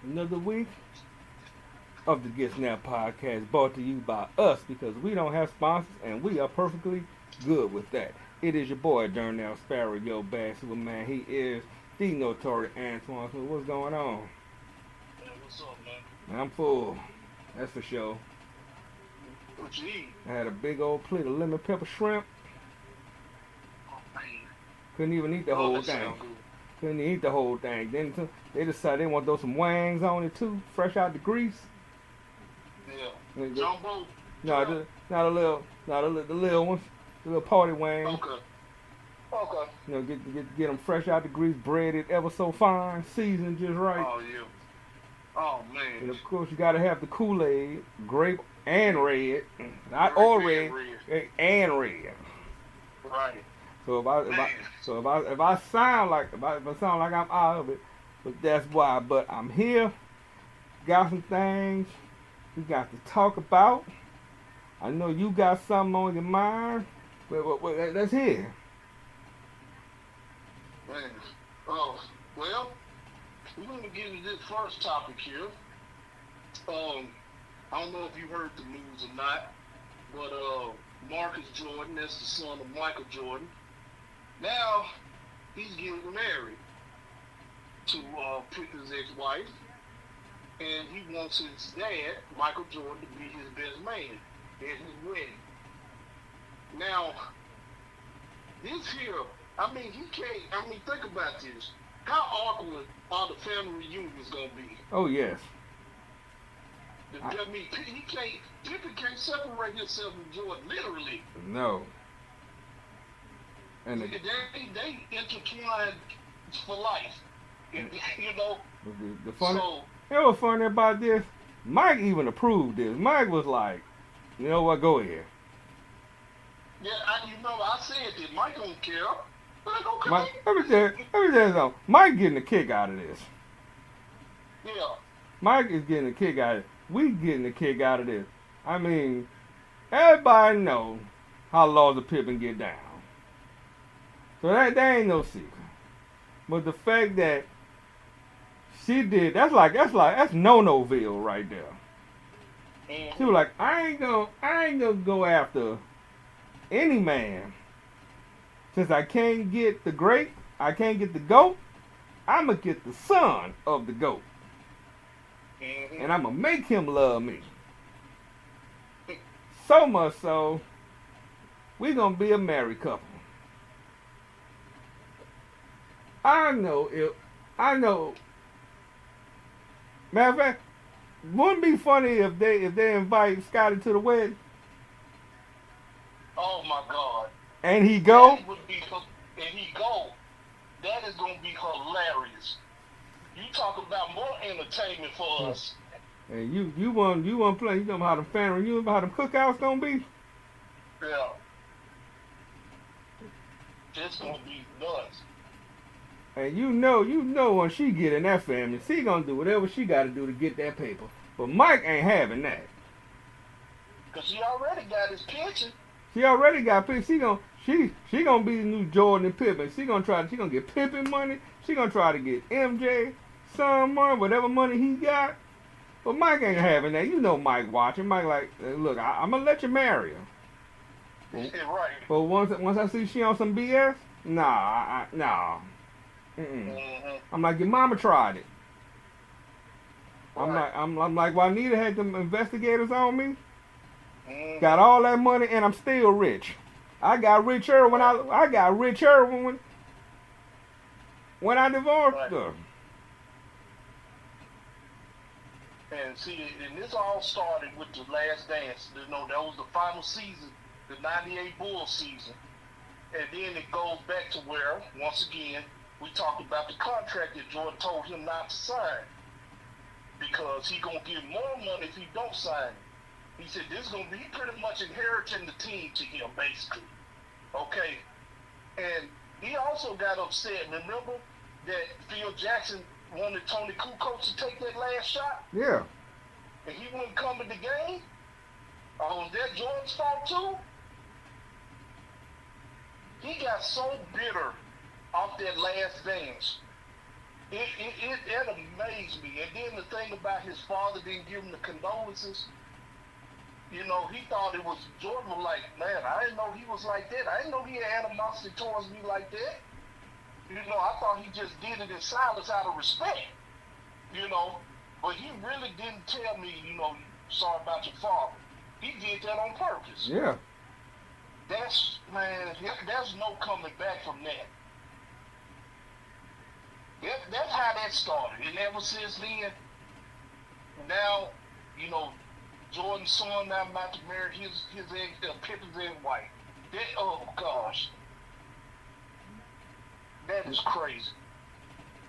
Another week of the Get Snap podcast brought to you by us because we don't have sponsors and we are perfectly good with that. It is your boy DarnellSparrow, yo bad Superman. He is the notorious Antoine Smith. What's going on? Man, what's up, man? Man, I'm full. That's for sure. What you eat? I had a big old plate of lemon pepper shrimp. Oh, man. Couldn't even eat the Oh, whole that thing. sound good. Couldn't eat the whole thing. Then they decided they want to throw some wangs on it too, fresh out the grease. Yeah. Jumbo? No, not the little ones, the little party wangs. Okay. Okay. You know, get them fresh out the grease, breaded ever so fine, seasoned just right. Oh, yeah. Oh, man. And of course, you gotta have the Kool-Aid, grape and red, not Grape all and red, and red. Right. So Man. if I sound like if I sound like I'm out of it, but that's why. But I'm here. Got some things we got to talk about. I know you got something on your mind. But let's hear. Man. Oh, well, we're going to get into this first topic here. I don't know if you heard the news or not, but Marcus Jordan, that's the son of Michael Jordan, now he's getting married to his ex-wife, and he wants his dad, Michael Jordan, to be his best man at his wedding. Now, this here, think about this. How awkward are the family reunions gonna be? Oh yes. Pippen can't separate himself from Jordan, literally. No. And they intertwined for life. You know. The funny, So, you know what's funny about this? Mike even approved this. Mike was like, you know what, go ahead. yeah, I said that Mike don't care. But okay. Mike, let me tell you something. Mike getting a kick out of this. Yeah. Mike is getting a kick out of it. We getting a kick out of this. I mean, everybody know how laws of Pippen get down. So that ain't no secret. But the fact that she did, that's no-noville right there. Mm-hmm. She was like, I ain't gonna go after any man. Since I can't get the grape, I can't get the goat, I'ma get the son of the goat. Mm-hmm. And I'ma make him love me. So much so, we gonna be a married couple. I know. Matter of fact, wouldn't it be funny if they invite Scotty to the wedding Oh my God. and he go? That is gonna be hilarious. You talk about more entertainment for us. And you want play? You know how the family? You know how them cookouts gonna be? Yeah. It's gonna be nuts. And you know when she get in that family, she gonna do whatever she got to do to get that paper. But Mike ain't having that. Cause she already got his pension. She already got paid. She gonna be the new Jordan and Pippen. She gonna get Pippen money. She gonna try to get MJ some money, whatever money he got. But Mike ain't having that. You know Mike watching. Mike like, look, I'm gonna let you marry her. Yeah, right. But once I see she on some BS, nah. Mm-hmm. I'm like, your mama tried it. Right. I'm like, Juanita had them investigators on me. Mm-hmm. Got all that money and I'm still rich. I got richer when I divorced Right. her. And see, and this all started with the Last Dance. You know, that was the final season, the '98 Bulls season. And then it goes back to where, once again, we talked about the contract that Jordan told him not to sign. Because he gonna get more money if he don't sign it. He said this is gonna be pretty much inheriting the team to him, basically. Okay. And he also got upset. Remember that Phil Jackson wanted Tony Kukoc to take that last shot? Yeah. And he wouldn't come in the game? Was that Jordan's fault too? He got so bitter off that Last Dance It amazed me. And then the thing about his father didn't give him the condolences. You know, he thought it was Jordan was like, man, I didn't know he was like that. I didn't know he had animosity towards me like that. You know, I thought he just did it in silence out of respect. You know, but he really didn't tell me, you know, sorry about your father. He did that on purpose. Yeah. That's, man, there's no coming back from that. That's how that started. And ever since then, now, you know, Jordan's son now about to marry his Pippen's ex-wife. Oh gosh, that is crazy.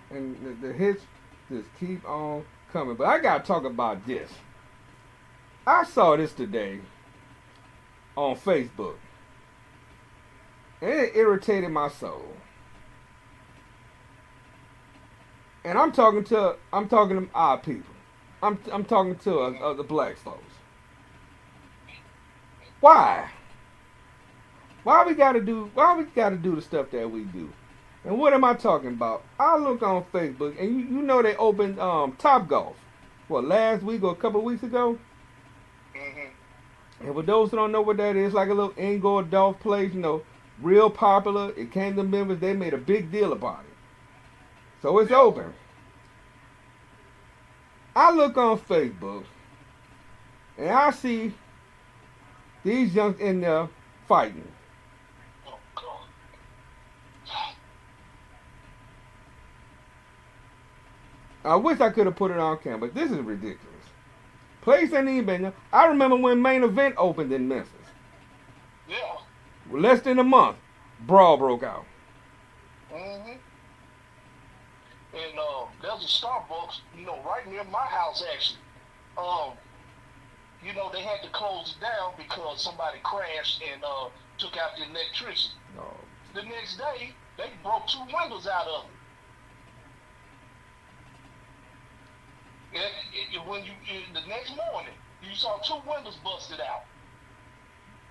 And the hits just keep on coming. But I gotta talk about this. I saw this today on Facebook, and it irritated my soul. And I'm talking to our people. I'm talking to the black folks. Why? Why we gotta do the stuff that we do? And what am I talking about? I look on Facebook, and you know they opened Top Golf, what, last week or a couple of weeks ago? Mm-hmm. And for those who don't know what that is, like a little indoor golf place, you know, real popular. It came to Memphis. They made a big deal about it. So it's open. I look on Facebook, and I see these youngs in there fighting. Oh God. I wish I could have put it on camera, but this is ridiculous. Place ain't even been there. I remember when Main Event opened in Memphis. Yeah. Less than a month, brawl broke out. Mm-hmm. And there's a Starbucks, you know, right near my house actually. You know, they had to close it down because somebody crashed and took out the electricity. Oh. The next day, they broke 2 windows out of it. The next morning, you saw 2 windows busted out.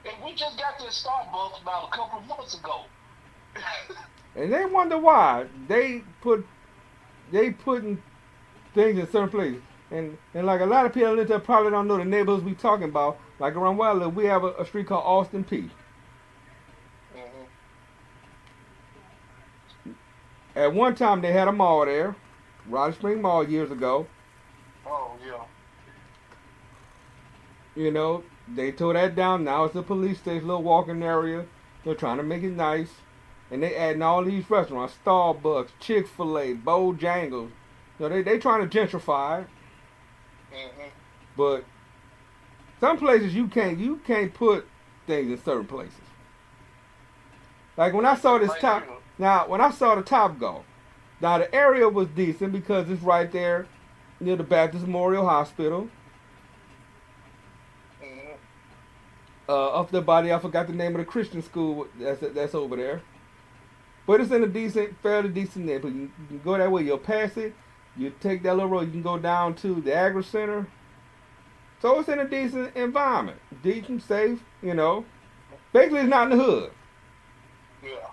And we just got this Starbucks about a couple of months ago. And they wonder why they putting things in certain places. And like a lot of people in there probably don't know the neighborhoods we talking about. Like around Wilder, we have a street called Austin P. Mm-hmm. At one time they had a mall there, Roger Spring Mall years ago. Oh yeah. You know, they tore that down. Now it's a police station, little walking area. They're trying to make it nice. And they adding all these restaurants, Starbucks, Chick-fil-A, Bojangles. You know, they trying to gentrify it. Mm-hmm. But some places you can't put things in certain places. Like when I saw this when I saw the Top Golf, now the area was decent because it's right there near the Baptist Memorial Hospital. Mm-hmm. Up the body, I forgot the name of the Christian school that's over there. But it's in a fairly decent neighborhood. You can go that way, you'll pass it. You take that little road, you can go down to the Agri Center. So it's in a decent environment. Decent, safe, you know. Basically, it's not in the hood. Yeah.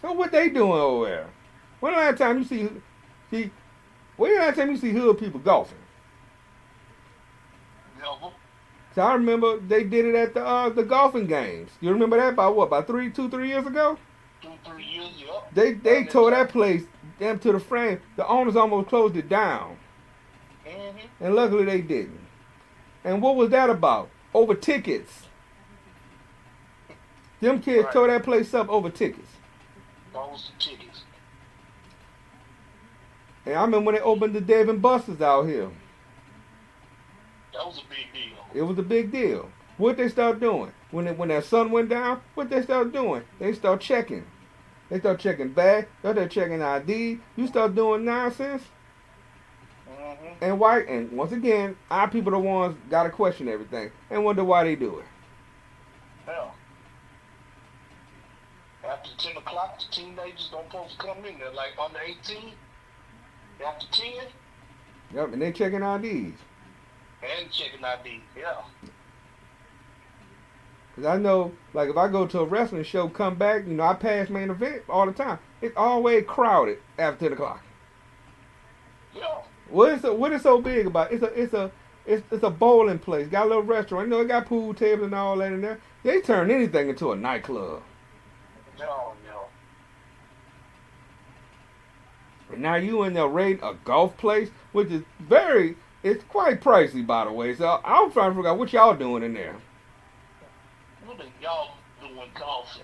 So what they doing over there? When the last time you see hood people golfing? Never. So I remember they did it at the golfing games. You remember that about 3 years ago? 2-3 years, yeah. They tore that place down to the frame. The owners almost closed it down. Mm-hmm. And luckily they didn't. And what was that about? Over tickets. Them kids tore that place up over tickets. Those the tickets. And I remember when they opened the Dave and Buster's out here. That was a big deal. It was a big deal. What they start doing? When that sun went down, what they start doing? They start checking. They start checking back. They start checking ID. You start doing nonsense. Mm-hmm. And once again, our people are the ones gotta question everything and wonder why they do it. Yeah. After 10 o'clock, the teenagers don't supposed to come in there. Like under 18, after 10. Yep, and they checking IDs. And checking ID, yeah. 'Cause I know, like, if I go to a wrestling show, come back, I pass main event all the time. It's always crowded after 10 o'clock. Yeah. What is so big about it? It's a bowling place. Got a little restaurant. It got pool tables and all that in there. They turn anything into a nightclub. No, no. And now you in there raiding a golf place, which is it's quite pricey, by the way. So I'm trying to figure out what y'all doing in there. What are y'all doing golfing?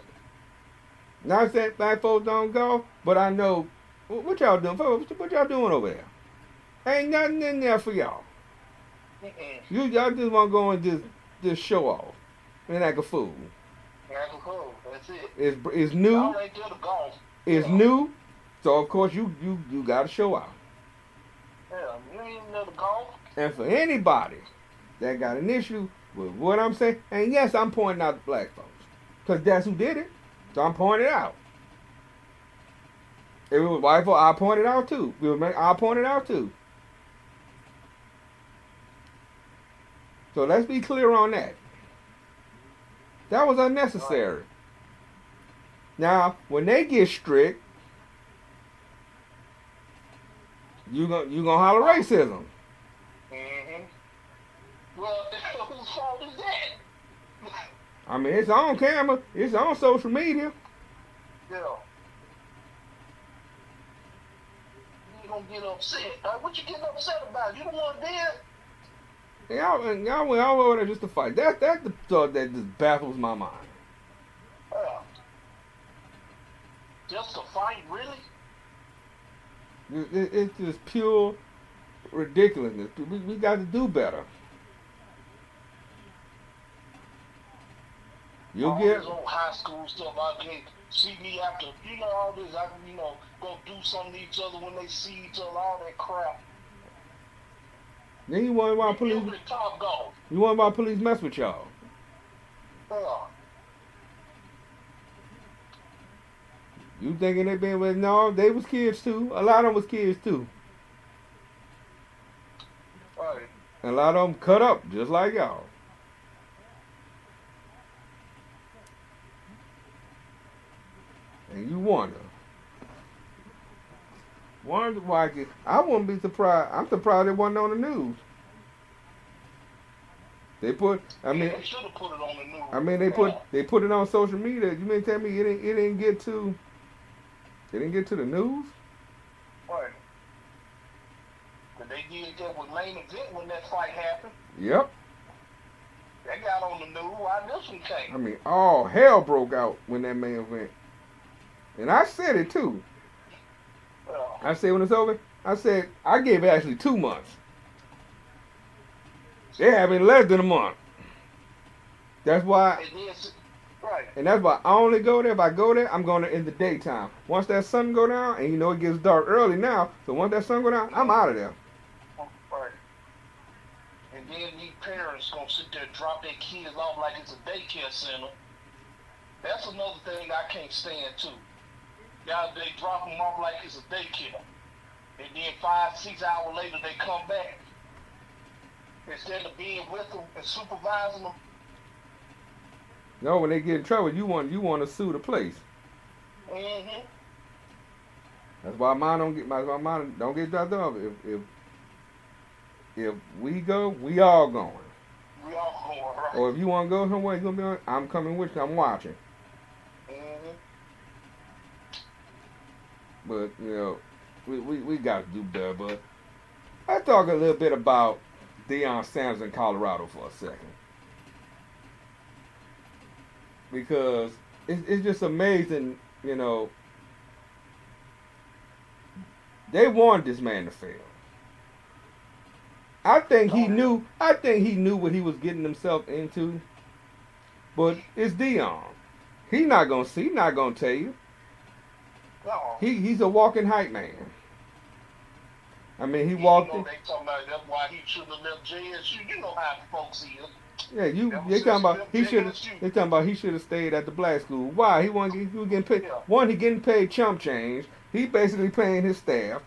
Not saying black folks don't golf, but I know what y'all doing. What y'all doing over there? Ain't nothing in there for y'all. Y'all just want to go and just show off and act a fool. Act a fool. That's it. It's new. Y'all ain't there to golf. It's new. So of course you got to show out. Yeah, you ain't there to golf. And for anybody that got an issue with what I'm saying, and yes, I'm pointing out the black folks, because that's who did it. So I'm pointing it out. If it was white folks, I point it out too. I point it out too. So let's be clear on that. That was unnecessary. Now, when they get strict, you gonna holler racism. Mm-hmm. Well, whose fault is that? I mean, it's on camera. It's on social media. Yeah. You gonna get upset. What you getting upset about? You the one there? Y'all went all over there just to fight. That's the thought that just baffles my mind. Just to fight, really? It's just pure ridiculousness. We got to do better. You'll get this old high school stuff. I can see me after all this. I can go do something to each other when they see each other. All that crap. Then you wonder why police. You wonder why police mess with y'all. You thinking they been with? No, they was kids too. A lot of them was kids too. Right. And a lot of them cut up just like y'all. And you wonder why. I wouldn't be surprised. I'm surprised it wasn't on the news. They put. They should have put it on the news. I mean, they put it on social media. You mean tell me it didn't get to? It didn't get to the news. Right. But they did that with main event when that fight happened. Yep. That got on the news. Why this one came? I mean, all hell broke out when that main event. And I said it too. I said when it's over, I gave it actually 2 months. They have been less than a month. That's why. Right. And that's why I only go there. If I go there, I'm going there in the daytime. Once that sun go down, and it gets dark early now, so once that sun go down, I'm out of there. Right. And then these parents gonna sit there and drop their kids off like it's a daycare center. That's another thing I can't stand too. Y'all, they drop them off like it's a daycare. And then 5-6 hours later, they come back. Instead of being with them and supervising them. No, when they get in trouble, you want to sue the place. Mm-hmm. That's why mine don't get dropped off. If we go, we all going. We all going, right? Or if you want to go somewhere, you're gonna be I'm coming with you. I'm watching. Mm-hmm. But we got to do better. But let's talk a little bit about Deion Sanders in Colorado for a second. Because it's just amazing, they wanted this man to fail. I think he knew what he was getting himself into. But it's Deion. He's not gonna tell you. No. He's a walking hype man. I mean, he walked in. They talking about that's why he shouldn't have left JSU. You know how folks is. Yeah, they talking about he should have stayed at the black school. Why? He was getting paid. Yeah. One, he getting paid chump change. He basically paying his staff.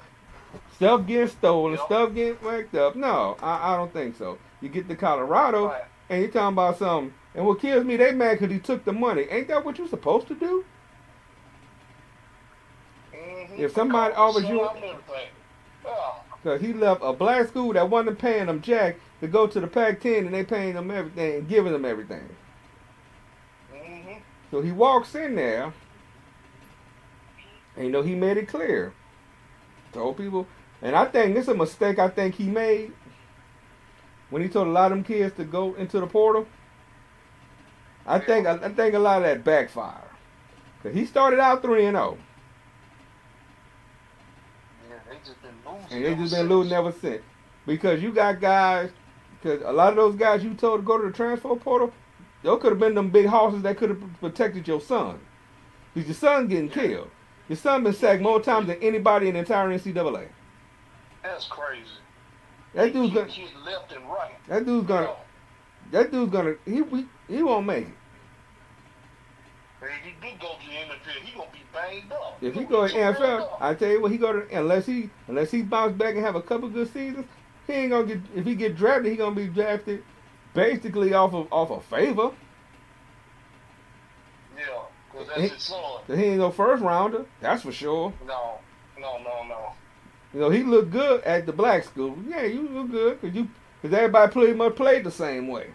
Stuff getting stolen, stuff getting whacked up. No, I don't think so. You get to Colorado, right. and you're talking about some And what kills me, they mad because he took the money. Ain't that what you supposed to do? Mm-hmm. If somebody offers you, Oh. because he left a black school that wasn't paying them jack to go to the Pac-10 and they paying them everything and giving them everything. Mm-hmm. So he walks in there, and he made it clear. Told people, and I think this is a mistake I think he made when he told a lot of them kids to go into the portal. I think a lot of that backfired. Cause he started out 3-0. Yeah, they just been losing. And they just been losing ever since. Because you got guys, because a lot of those guys you told to go to the transfer portal, those could have been them big horses that could have protected your son. Because your son getting killed. Your son been sacked more times than anybody in the entire NCAA. That's crazy. That dude's gonna. Left and right. That dude's gonna. That dude's gonna. He won't make it. If he do go to the NFL, he gonna be banged up. If he go to NFL, I tell you what, he go to unless he bounce back and have a couple good seasons, he ain't gonna get. If he get drafted, he gonna be drafted basically off of favor. Yeah, because that's his son. He ain't no first rounder, that's for sure. No. He looked good at the black school. Yeah, you look good because everybody pretty much played the same way.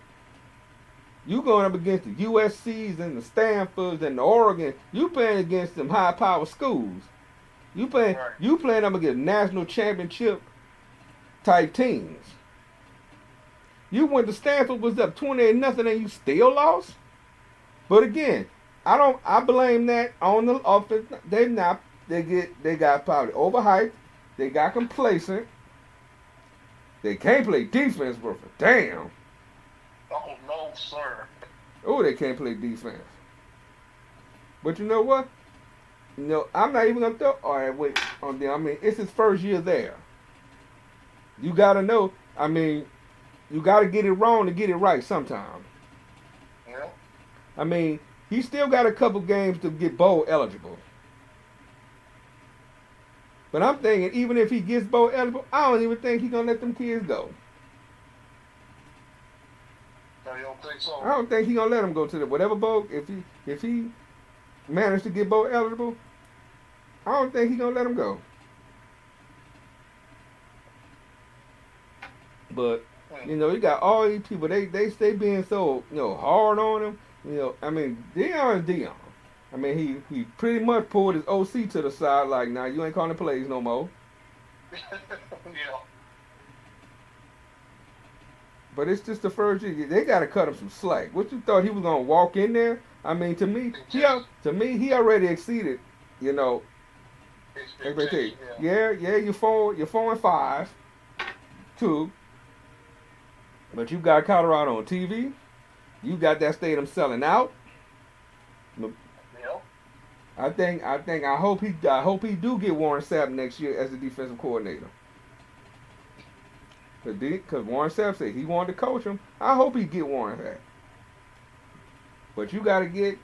You going up against the USC's and the Stanfords and the Oregon. You playing against them high power schools. You playing up against national championship type teams. You went to Stanford, was up 28-0 and you still lost. But again, I blame that on the offense. They got probably overhyped. They got complacent. They can't play defense worth a damn. Oh, no, sir. Oh, they can't play defense. But you know what? I'm not even going to throw all right, wait on them. I mean, it's his first year there. You got to know. I mean, you got to get it wrong to get it right sometime. Yeah. I mean, he still got a couple games to get bowl eligible. But I'm thinking, even if he gets bowl eligible, I don't even think he's going to let them kids go. You don't think so? I don't think he's going to let them go to whatever bowl. If he managed to get bowl eligible, I don't think he's going to let them go. But, you got all these people, they stay being so, hard on him. I mean, Deion is Deion. I mean, he pretty much pulled his OC to the side like, nah, you ain't calling plays no more. Yeah. But it's just the first year. They got to cut him some slack. What you thought he was going to walk in there? I mean, to me, he already exceeded, expectations. Yeah, you're 4-5, 2. But you got Colorado on TV. You got that stadium selling out. I hope he do get Warren Sapp next year as the defensive coordinator. Because Warren Sapp said he wanted to coach him. I hope he get Warren back. But you gotta get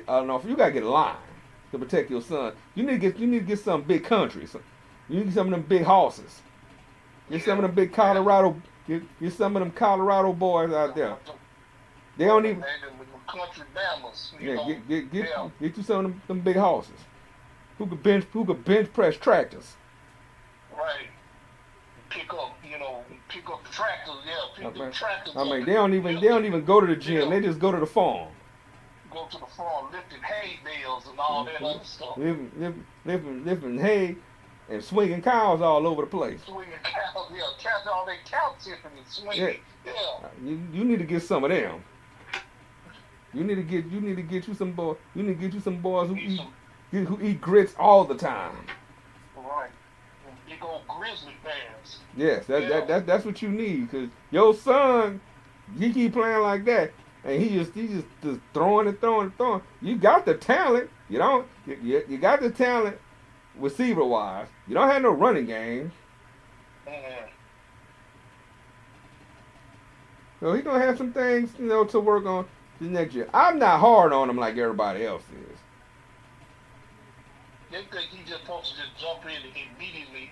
a line to protect your son. You need to get some big countries. You need to get some of them big horses. Get some of them big Colorado. Get some of them Colorado boys out there. They don't even. Country Bammers. Get you some of them big horses who could bench press tractors. Right. Pick up the tractors. Yeah, pick the tractors. I mean, they don't even go to the gym. They just go to the farm. Go to the farm, lifting hay bales and all that other stuff. Lifting hay and swinging cows all over the place. Swinging cows, yeah. Cows, all they cow tipping and swinging. Yeah. You need to get some of them. You need to get you some boys. You need to get you some boys who eat grits all the time. Right. Big old grizzly bears. Yes, that's what you need, because your son, he keep playing like that, and he just throwing and throwing and throwing. You got the talent. You got the talent receiver wise. You don't have no running game. Mm-hmm. So he's gonna have some things, to work on the next year. I'm not hard on him like everybody else is. They think he just supposed to just jump in and immediately,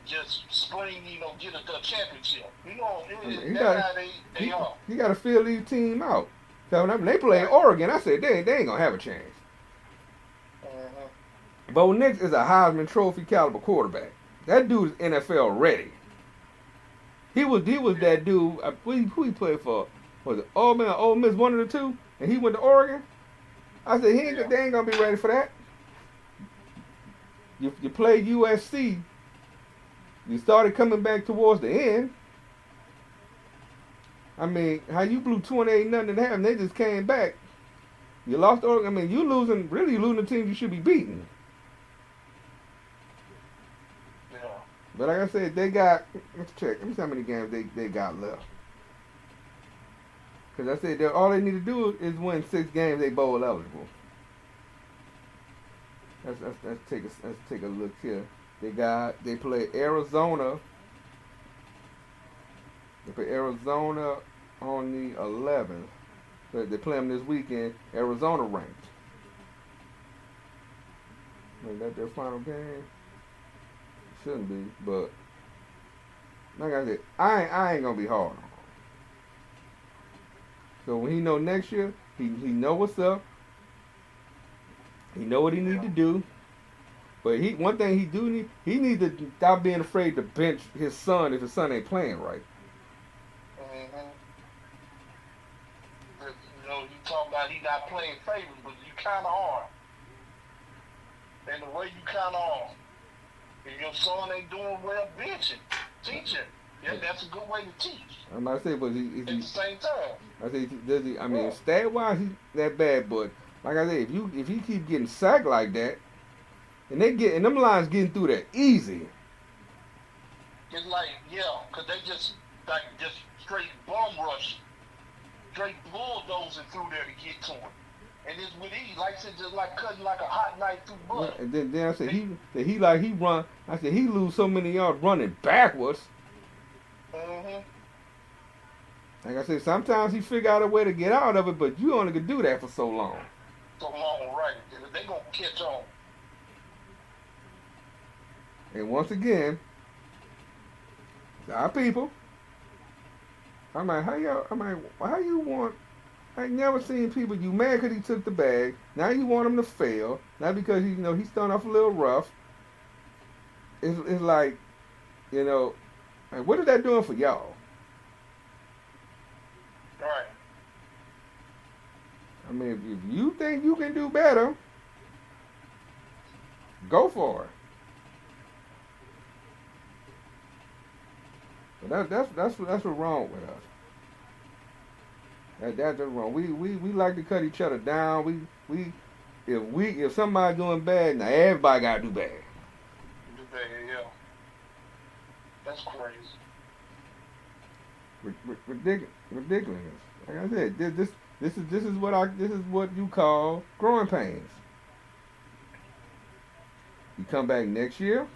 just spring, get a championship. That's They are. He got to fill these team out. So when they play Right. Oregon, I said they ain't gonna have a chance. Bo Nix is a Heisman Trophy caliber quarterback. That dude is NFL ready. He was that dude. Who he played for? Was it Ole Miss, one of the two? And he went to Oregon. I said they ain't gonna be ready for that. You played USC. You started coming back towards the end. I mean, how you blew 28-0 at half, and they just came back. You lost Oregon. I mean, you losing the team you should be beating. Yeah. But like I said, they got. Let's check. Let me see how many games they got left. Because I said all they need to do is win 6 games. They bowl eligible. Let's take a look here. They play Arizona. They play Arizona on the 11th. But they play them this weekend. Arizona ranked. Is that their final game? Shouldn't be, but like I said, I ain't gonna be hard on him. So when he know next year, he know what's up. He know what he need to do. But one thing he need to stop being afraid to bench his son if his son ain't playing right. You know, you talk about he not playing favorites, but you kind of are. And the way you kind of are. If your son ain't doing well, bench him. Teach him. Yeah, that's a good way to teach. I might say, but at the same time. I say, I mean, stat wise, he's that bad, but like I said, if he keep getting sacked like that, and them lines getting through there easy. It's like, because they just straight bum rush, straight bulldozing through there to get to him. And it's with ease, like I said, just like cutting like a hot knife through butter. And then I said he run. I said he lose so many yards running backwards. Like I said, sometimes he figure out a way to get out of it, but you only can do that for so long. So long, right? They gonna catch on. And once again, our people. I'm like, how you want? I ain't never seen people. You mad because he took the bag. Now you want him to fail. Not because he's starting off a little rough. It's like, like, what is that doing for y'all? Right. I mean, if you think you can do better, go for it. But that's what's wrong with us. That's wrong. We like to cut each other down. If somebody's doing bad, now everybody gotta do bad. Do bad, yeah. That's crazy. Ridiculous. Like I said, this is what you call growing pains. You come back next year,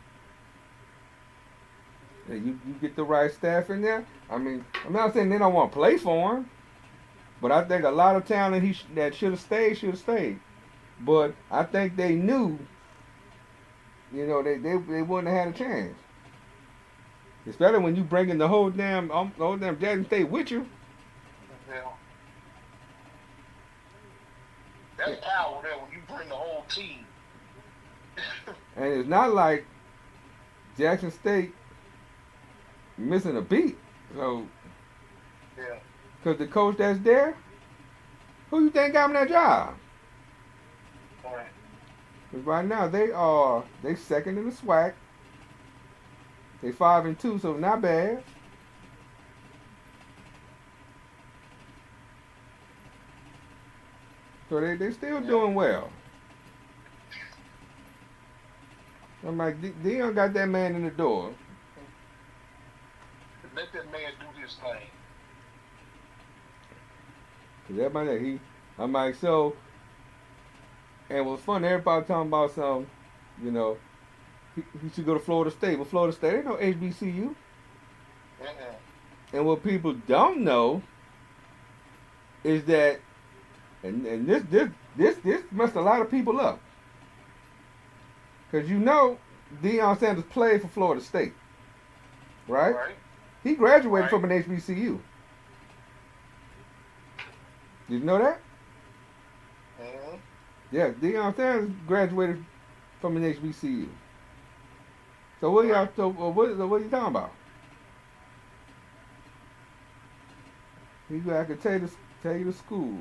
and you get the right staff in there. I mean, I'm not saying they don't want to play for him, but I think a lot of talent that should have stayed. But I think they knew, they wouldn't have had a chance. Especially when you bring in the whole damn Jackson State with you. Yeah. That's power there when you bring the whole team. And it's not like Jackson State missing a beat. So, yeah. Because the coach that's there, who you think got him that job? Right. Because right now they second in the SWAC. They 5-2, so not bad. So they still doing well. I'm like, Dion got that man in the door. Let that man do his thing. Cause everybody, I'm like, so, and what's fun, everybody talking about some, he should go to Florida State. But Florida State ain't no HBCU. And what people don't know is that, and this messed a lot of people up. Because Deion Sanders played for Florida State, right? Right. He graduated from an HBCU. Did you know that? Mm-hmm. Yeah, Deion Sanders graduated from an HBCU. So what y'all? Right. What are you talking about? I could tell you the school,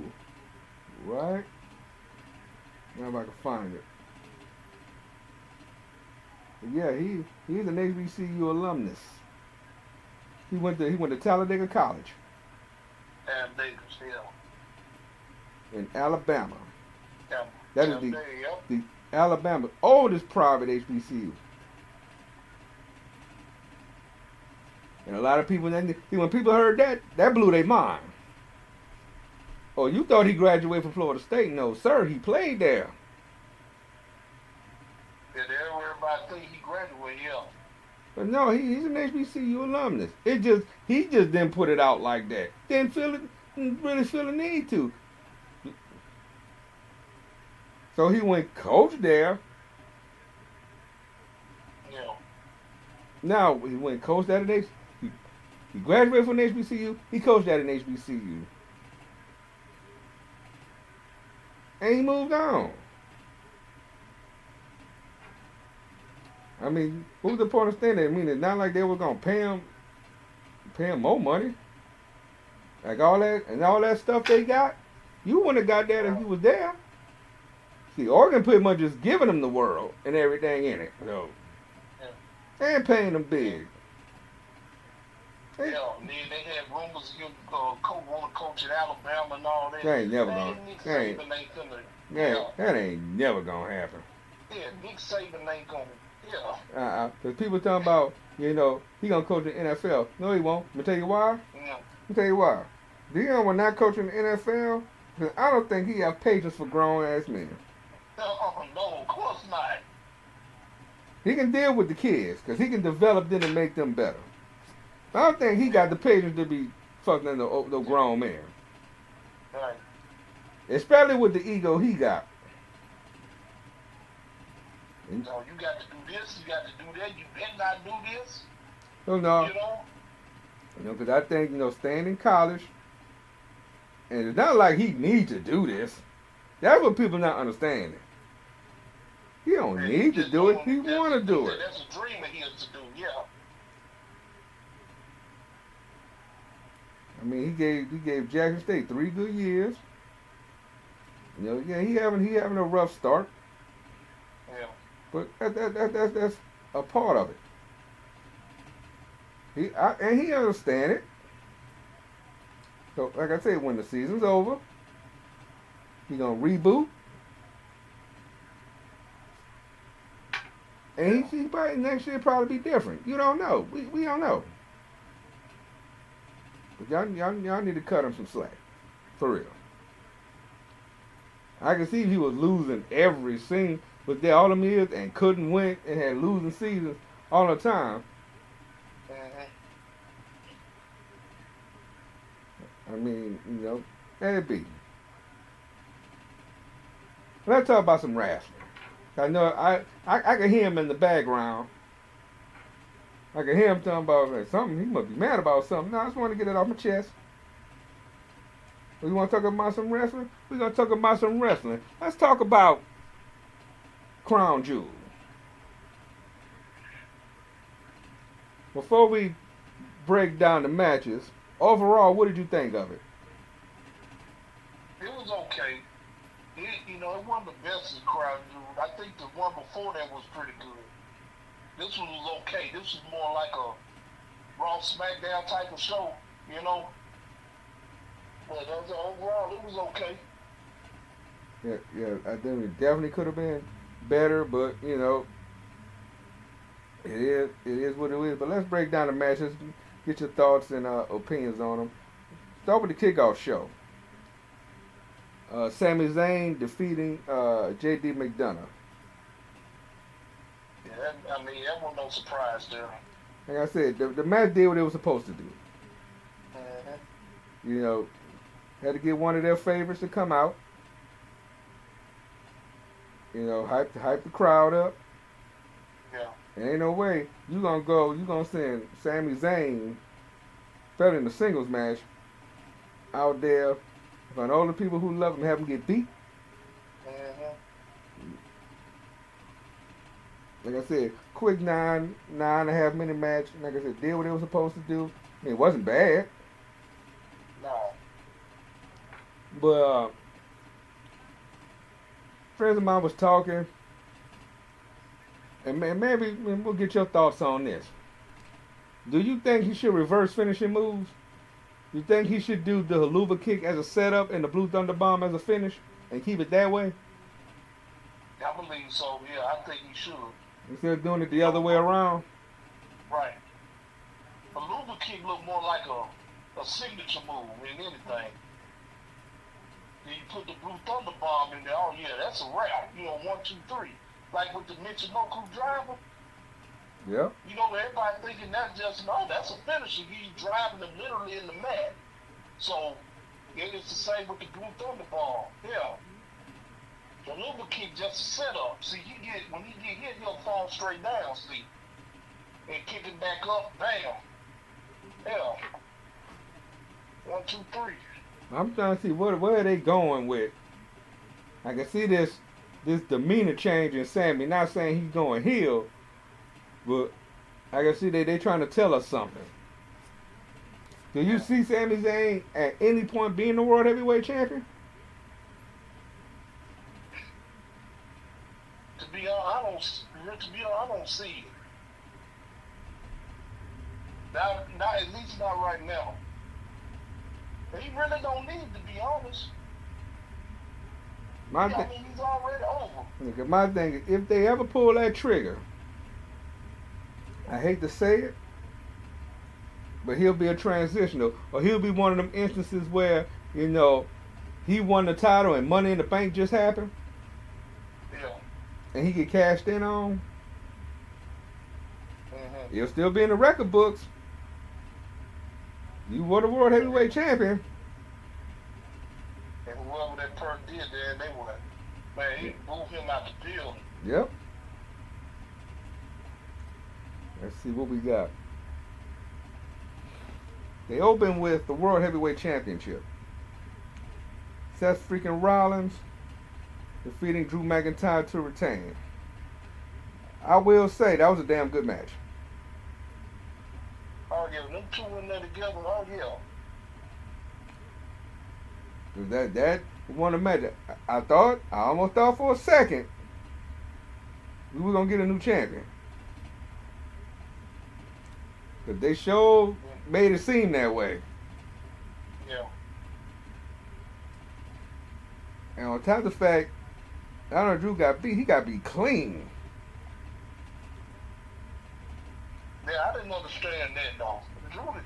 right? Now if I can find it. But yeah, he's an HBCU alumnus. He went to Talladega College And Davis, yeah. in Alabama. Yeah. That is the Alabama's oldest private HBCU. And a lot of people, when people heard that blew their mind. Oh, you thought he graduated from Florida State? No, sir, he played there. Yeah, everybody think he graduated, yeah. But no, he's an HBCU alumnus. He just didn't put it out like that. Didn't really feel the need to. So he went coach there. Yeah. Now he went coach at an he graduated from an HBCU. He coached at an HBCU, and he moved on. I mean, what was the point of staying there? I mean, it's not like they were gonna pay him more money. Like all that stuff they got, you wouldn't have got that if you was there. See, Oregon pretty much just giving them the world and everything in it, so and paying them big. Yeah, and then they had rumors him want to coach at Alabama and all that. That ain't never gonna. Nick Saban ain't gonna. That ain't never gonna happen. Yeah, Nick Saban ain't gonna. Yeah. Because people talking about, he gonna coach in the NFL. No, he won't. Let me tell you why. Yeah. Let me tell you why. Deion will not coach in the NFL because I don't think he have patience for grown ass men. No, of course not. He can deal with the kids because he can develop them and make them better. I don't think he got the patience to be fucking the grown man. Right. Especially with the ego he got. So you got to do this, you got to do that, you better not do this. So no. You know? Because I think, staying in college, and it's not like he needs to do this. That's what people not understanding. He don't need to do it. He want to do it. That's a dream of his to do, yeah. I mean, he gave Jackson State 3 good years. He having a rough start. Yeah. But that's a part of it. And he understand it. So, like I said, when the season's over, he gonna reboot, and he probably next year probably be different. You don't know. We don't know. But y'all need to cut him some slack, for real. I can see he was losing every single, but there all them years and couldn't win and had losing seasons all the time. Mm-hmm. I mean, let it be. Let's talk about some wrestling. I know I can hear him in the background. I can hear him talking about something. He must be mad about something. No, I just want to get it off my chest. We want to talk about some wrestling? We're going to talk about some wrestling. Let's talk about Crown Jewel. Before we break down the matches, overall, what did you think of it? It was okay. It wasn't the best of Crown Jewel. I think the one before that was pretty good. This one was okay. This was more like a Raw SmackDown type of show, But overall, it was okay. Yeah, I think it definitely could have been better, but it is what it is. But let's break down the matches, get your thoughts and opinions on them. Start with the kickoff show. Sami Zayn defeating J.D. McDonough. Yeah, that was no surprise there. Like I said, the match did what it was supposed to do. Mm-hmm. Had to get one of their favorites to come out. Hype the crowd up. Yeah. And ain't no way you gonna send Sami Zayn, especially in the singles match, out there Find all the people who love him, have him get beat. Mm-hmm. Like I said, quick 9.5 minute match. Like I said, did what it was supposed to do. I mean, it wasn't bad. No. But friends of mine was talking, and maybe we'll get your thoughts on this. Do you think he should reverse finishing moves? You think he should do the haluva kick as a setup and the blue thunder bomb as a finish and keep it that way I believe so. Yeah, I think he should. instead of doing it the other way around? Right. A luva kick look more like a signature move than anything. Then you put the blue thunder bomb in there. Oh yeah, that's a wrap. 1, 2, 3. Like with the Michinoku driver. Yep. Everybody thinking that's a finisher. He's driving them literally in the mat. So it's the same with the blue thunder bomb. Yeah. The luva kick just a setup. See, when he get hit, he'll fall straight down. See, and kick it back up. Bam. Yeah. 1, 2, 3. I'm trying to see where are they going with. I can see this demeanor change in Sammy. Not saying he's going heel, but I can see they trying to tell us something. Do you see Sami Zayn at any point being the world heavyweight champion? To be honest, I don't see it. Not at least not right now. He really don't need to be honest. He's already over. My thing is, if they ever pull that trigger, I hate to say it, but he'll be a transitional, or he'll be one of them instances where he won the title and Money in the Bank just happened. Yeah. And he get cashed in on. Mm-hmm. He'll still be in the record books. You were the world heavyweight champion. And whoever that person did there, they were man, he moved him out the building. Yep. Let's see what we got. They open with the World Heavyweight Championship. Seth freaking Rollins defeating Drew McIntyre to retain. I will say that was a damn good match. Oh yeah, them two in there together. Oh yeah. That won the match. I almost thought for a second we were gonna get a new champion. Cause they sure made it seem that way. Yeah. And on top of the fact, I don't know, Drew got beat. He got beat clean. Yeah, I didn't understand that though. Drew,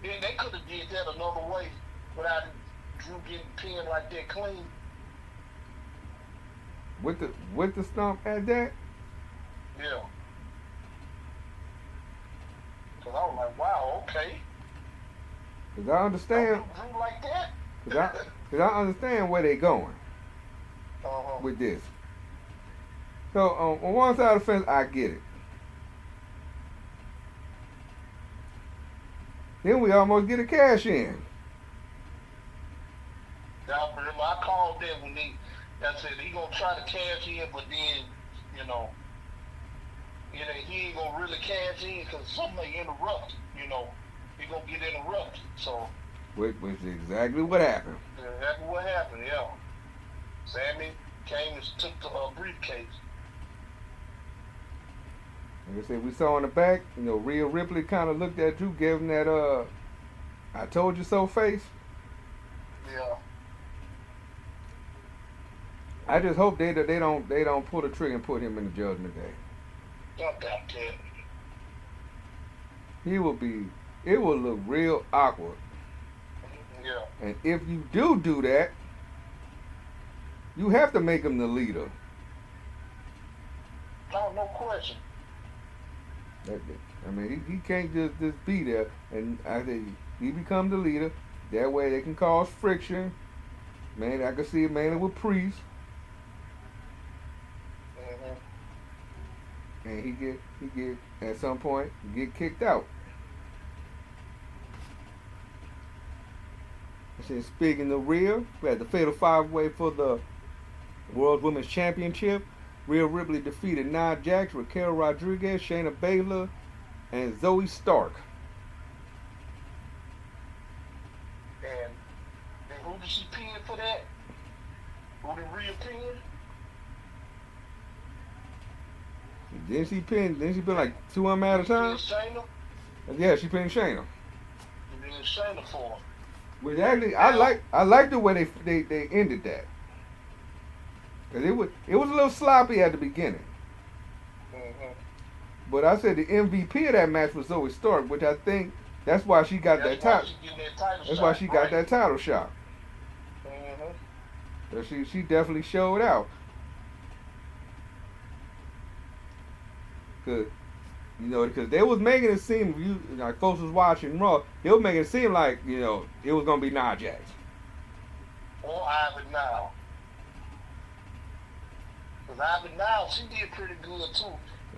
they could have did that another way without Drew getting pinned like that clean. With the stomp at that? Yeah. Cause I was like, wow, okay. Cause I understand. Drew like that? Cause I understand where they going with this. So on one side of the fence, I get it. Then we almost get a cash in. I called that when I said he gonna try to cash in, but then, he ain't gonna really cash in because something interrupted, he gonna get interrupted, so. Which is exactly what happened. Exactly what happened, yeah. Sammy came and took the briefcase. Like I said, we saw in the back, Rhea Ripley kind of looked at Drew, gave him that I told you so face. Yeah. I just hope they don't pull the trigger and put him in the Judgment Day. Not that kid. It will look real awkward. Yeah. And if you do that, you have to make him the leader. No question. I mean, he can't just be there. And I say he become the leader. That way they can cause friction. Man, I can see it mainly with Priest. And he get at some point get kicked out. Since speaking of Rhea, we had the Fatal 5-Way for the World Women's Championship. Rhea Ripley defeated Nia Jax, Raquel Rodriguez, Shayna Baszler, and Zoe Stark. And who did she pin for that? Who did Rhea pin? Didn't she pin like 2 of them at a time? Shayna? Yeah, she pinned Shayna. And then Shayna for her. Which actually, I like the way they ended that. Cause it was a little sloppy at the beginning. Mm-hmm. But I said the MVP of that match was Zoe Stark, which I think that's why she got that title. That's why she got that title shot. Mm-hmm. So she definitely showed out. Cause because they was making it seem, like folks was watching Raw, they was making it seem like it was gonna be Nia Jax. Or Ivan now. Because Ivan now, she did pretty good too.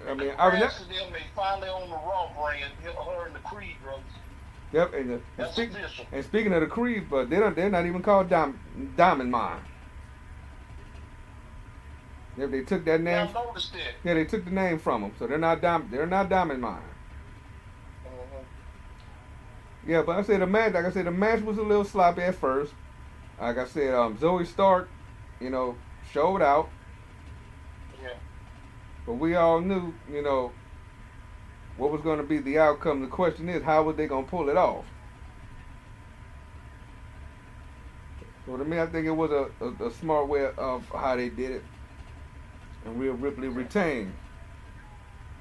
I mean, congrats to them, they finally on the Raw brand, her and the Creed brothers. Yep, and speaking of the Creed, but they're not even called Diamond Mine. Yeah, they took that name. I noticed that. Yeah, they took the name from them, so they're not Diamond Mine. Mm-hmm. Yeah, but the match was a little sloppy at first. Like I said, Zoe Stark, showed out. Yeah. But we all knew, what was going to be the outcome. The question is, how were they going to pull it off? So to me, I think it was a smart way of how they did it. And Rhea Ripley retained.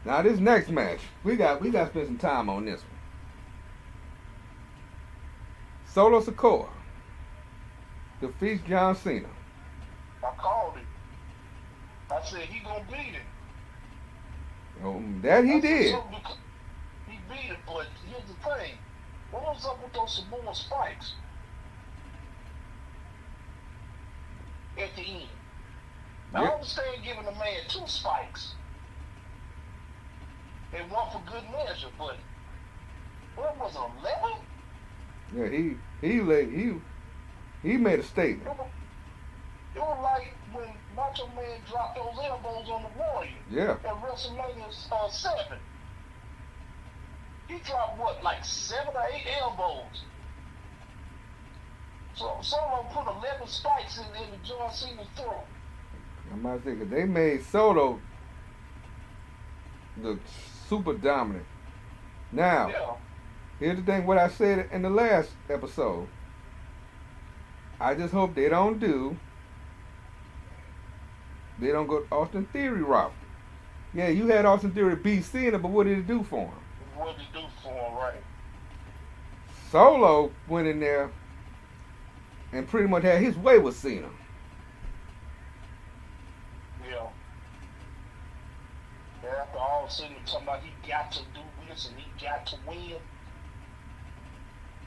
Now this next match, we got to spend some time on this one. Solo Sikoa defeats John Cena. I called it. I said he gonna beat it. That he did. He beat it, but here's the thing. What was up with those Samoan spikes at the end? I understand giving a man 2 spikes and 1 for good measure, but what was it, 11? Yeah, he made a statement. It was like when Macho Man dropped those elbows on the Warrior. Yeah. At WrestleMania 7. He dropped what, like 7 or 8 elbows. So Solo put 11 spikes in John Cena's throat. I'm about to say, 'cause they made Solo look super dominant. Now, here's the thing, what I said in the last episode. I just hope they don't go Austin Theory route. Yeah, you had Austin Theory beat Cena, but what did it do for him? What did it do for him, right? Solo went in there and pretty much had his way with Cena. Yeah. After all of a sudden talking about he got to do this and he got to win.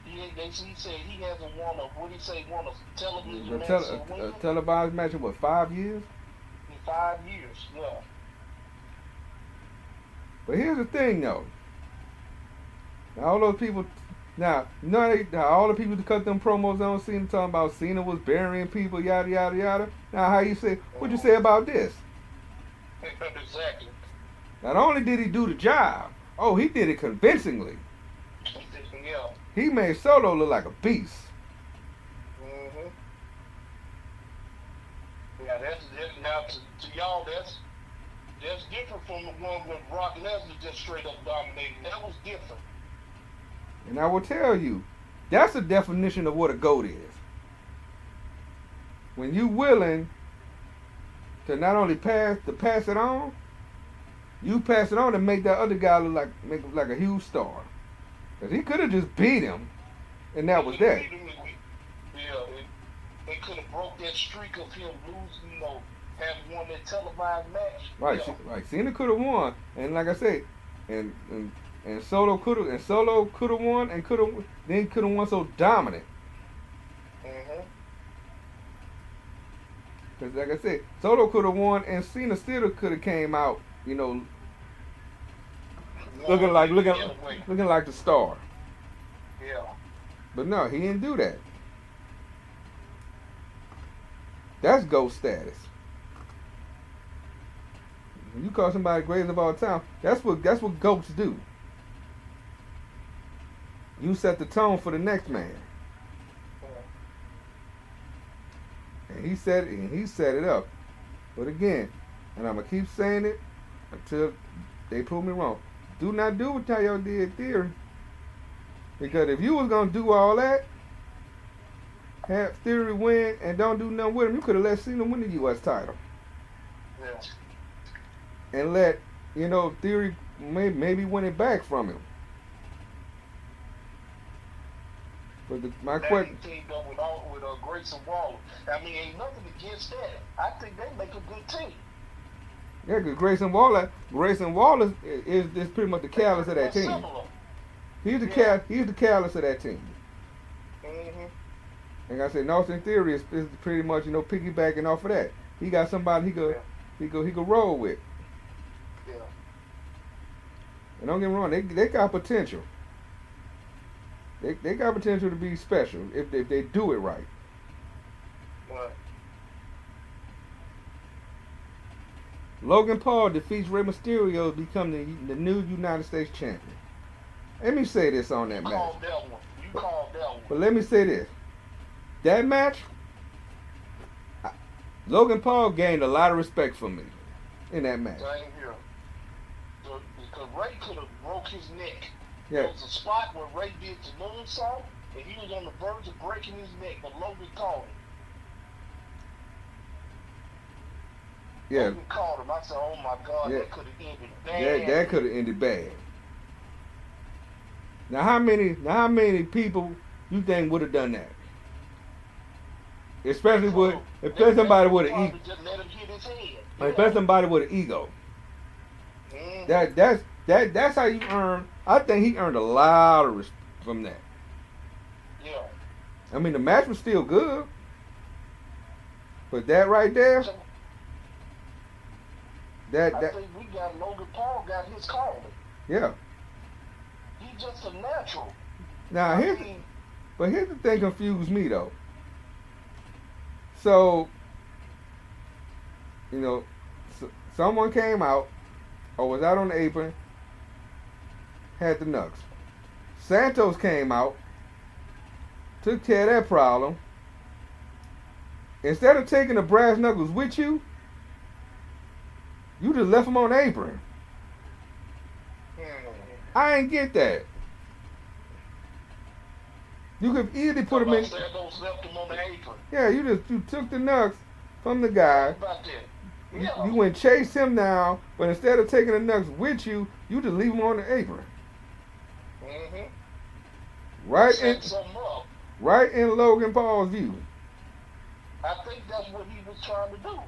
He said he hasn't won a television match. A televised match in 5 years? In 5 years, yeah. But here's the thing, though. Now, all those people, all the people that cut them promos on Cena talking about Cena was burying people, yada yada yada. Now, what'd you say about this? Exactly. Not only did he do the job, he did it convincingly. Yeah. He made Solo look like a beast. Mm-hmm. Yeah, that's now to y'all. That's different from the one with Brock Lesnar just straight up dominating. That was different. And I will tell you, that's the definition of what a GOAT is. When you willing to not only pass it on, you pass it on and make that other guy look like a huge star. Because he could have just beat him, and that was that. They could have broke that streak of him losing, having won that televised match. Right, right. Cena could have won, and like I said, and Solo could have won, and could have won so dominant. Mm-hmm. Because like I said, Solo could have won, and Cena still could have came out, looking like the star. Yeah. But no, he didn't do that. That's GOAT status. When you call somebody greatest of all time, that's what GOATs do. You set the tone for the next man. And he set it up. But again, and I'm gonna keep saying it until they prove me wrong. Do not do what y'all did Theory. Because if you was gonna do all that, have Theory win and don't do nothing with him, you could have let Cena win the US title. Yeah. And let, Theory maybe win it back from him. But my question. Team though with Grayson Waller. I mean, ain't nothing against that. I think they make a good team. Yeah, because Grayson Waller is pretty much the callus of that team. Similar. He's the callus of that team. Like I said, Austin Theory is pretty much piggybacking off of that. He got somebody he could roll with. Yeah. And don't get me wrong, they got potential. They got potential to be special if they do it right. What? Logan Paul defeats Rey Mysterio to become the new United States champion. Let me say this on that match. You called that one. But let me say this. That match, Logan Paul gained a lot of respect from me in that match. Same here. Because Ray could have broke his neck. Yeah. There was a spot where Ray did the moonsault, and he was on the verge of breaking his neck, but Logan called him. Yeah. Logan called him. I said, oh my God, Yeah. that could have ended bad. Yeah, that could have ended bad. Now how many people you think would have done that? Especially somebody with an ego. Just let him hit his head. Especially somebody with an ego. Mm-hmm. That's how you earn. I think he earned a lot of respect from that. Yeah. I mean, the match was still good, but that right there, I think we got Logan Paul got his calling. Yeah. He's just a natural. Now here's the thing confused me though. So, someone came out or was out on the apron, had the knucks. Santos came out, took care of that problem. Instead of taking the brass knuckles with you, you just left them on the apron. I ain't get that. You could easily put them in. Santos left him on the apron. Yeah, you took the knucks from the guy. About that. Yeah. You went chase him down, but instead of taking the knucks with you, you just leave him on the apron. Mm-hmm. Right in Logan Paul's view. I think that's what he was trying to do.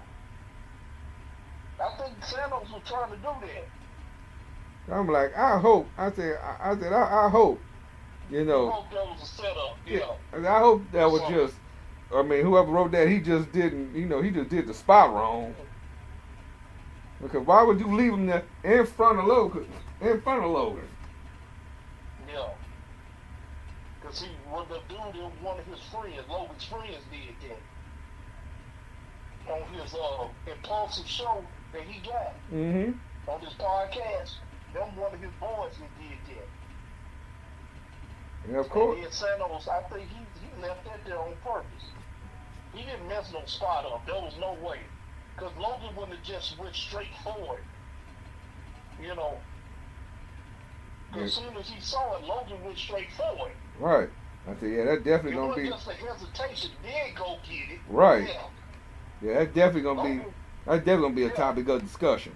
I think Santos was trying to do that. I'm like, I hope. I said, I hope. I hope that was a setup. Yeah. I hope that was just. I mean, whoever wrote that, he just didn't. He just did the spot wrong. Because why would you leave him there in front of Logan? Yeah. Because what the dude, one of his friends, Logan's friends, did that on his impulsive show that he got on his podcast. Them one of his boys that did that. Yeah, of course. And then Santos, I think he left that there on purpose. He didn't mess no spot up. There was no way. Because Logan wouldn't have just went straight forward. As soon as he saw it, Logan went straight forward. Right. I said, yeah, that definitely gonna be. It wasn't just a hesitation, then go get it. Right. Yeah, that's definitely gonna be. That's definitely gonna be a topic of discussion.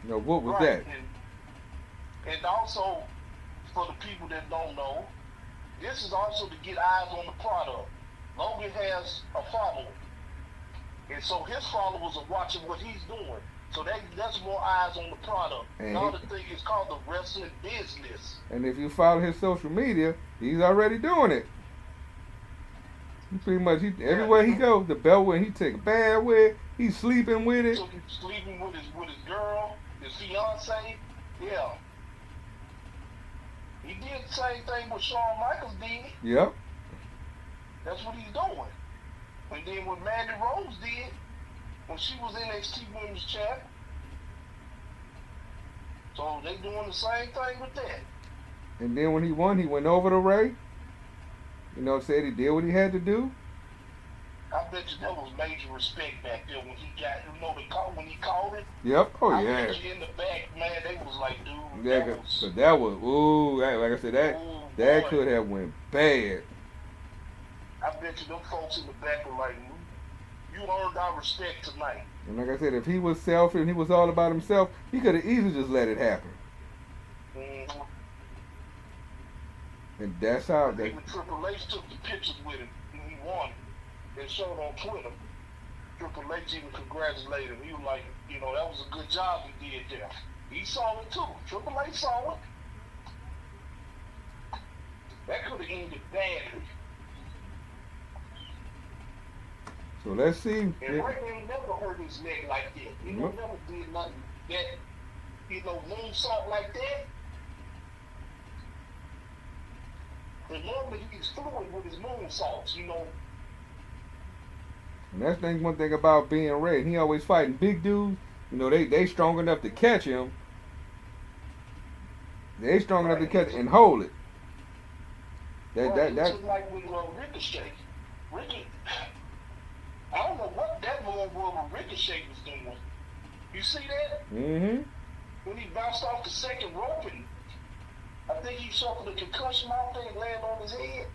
What was that? And also, for the people that don't know, this is also to get eyes on the product. Logan has a following. And so his followers are watching what he's doing. So that's more eyes on the product. Another thing is called the wrestling business. And if you follow his social media, he's already doing it. He pretty much, everywhere he goes, the belt when he take a bath with, he's sleeping with it. So he's sleeping with his girl, his fiance. Yeah. He did the same thing with Shawn Michaels did. Yep. That's what he's doing. And then what Mandy Rose did when she was NXT Women's Champ. So they doing the same thing with that. And then when he won, he went over to Ray. You know, said he did what he had to do. I bet you that was major respect back there when he got, when he called it. Yep. Oh, I yeah. bet you in the back, man, they was like, dude, Yeah, so that was, ooh, like I said, that boy. could have went bad. I bet you them folks in the back were like, you earned our respect tonight. And like I said, if he was selfish and he was all about himself, he could have easily just let it happen. Mm-hmm. And that's how they... Even Triple H took the pictures with him when he won. They showed on Twitter. Triple H even congratulated him. He was like, that was a good job he did there. He saw it too. Triple H saw it. That could have ended badly. So let's see. And Ray ain't never hurt his leg like that. He never did nothing that, moonsault like that. And normally he's fluid with his moonsaults, And that's one thing about being Ray. He always fighting big dudes. They strong enough to catch him. They strong enough to catch and hold it. That just like with Ricochet. I don't know what that move was Ricochet was doing. You see that? Mm-hmm. When he bounced off the second rope and I think he suffered a concussion out there and landed on his head.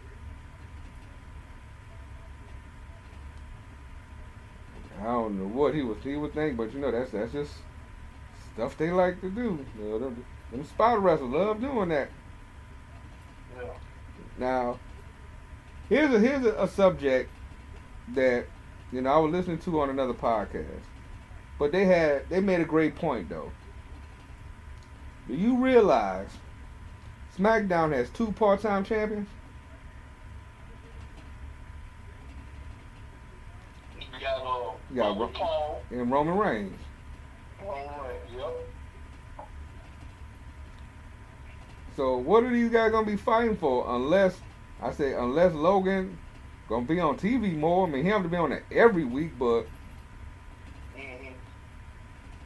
I don't know what he would think, but that's just stuff they like to do. Them spider wrestlers love doing that. Yeah. Now, here's a subject that I was listening to on another podcast, but they made a great point though. Do you realize SmackDown has 2 part-time champions? You got Paul and Roman Reigns. Yep. So what are these guys gonna be fighting for? Unless Logan gonna be on TV more. I mean, he have to be on it every week, but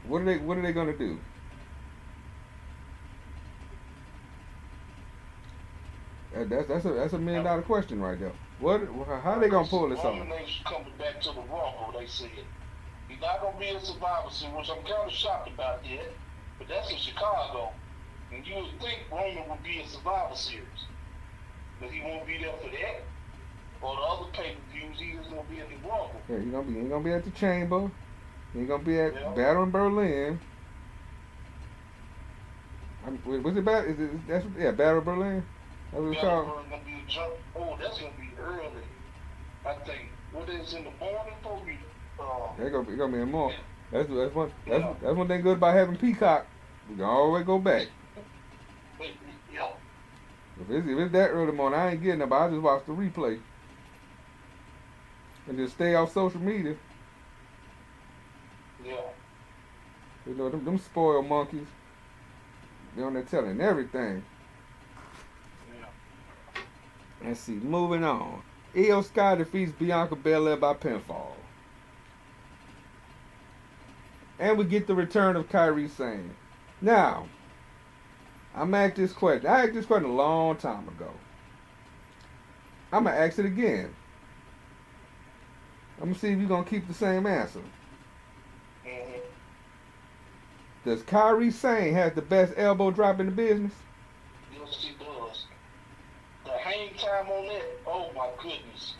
what are they gonna do? That's a $1 million question right there. How are they gonna pull this off? Roman Reigns coming back to the Rumble, they said. He's not gonna be in Survivor Series, which I'm kind of shocked about that. But that's in Chicago, and you would think Roman would be in Survivor Series, but he won't be there for that. Or the other pay-per-views, he is gonna be in the Rumble. Yeah, he ain't gonna be at the Chamber. He ain't gonna be at Battle in Berlin. Was it Battle? Battle in Berlin. That's what it's called. Gonna be a jump. Oh, that's gonna be early. I think. What is in the morning? It's gonna be in more. That's one thing good about having Peacock. We can always go back. Yeah. If it's that early morning, I ain't getting it, but I just watch the replay. And just stay off social media. Yeah. Them spoiled monkeys. They're on there telling everything. Yeah. Let's see, moving on. Io Sky defeats Bianca Belair by pinfall. And we get the return of Kairi Sane. Now, I'm asked this question. I asked this question a long time ago. I'm going to ask it again. I'm going to see if you're going to keep the same answer. Mm-hmm. Does Kairi Sane have the best elbow drop in the business? Yes, she does. The hang time on that, oh my goodness.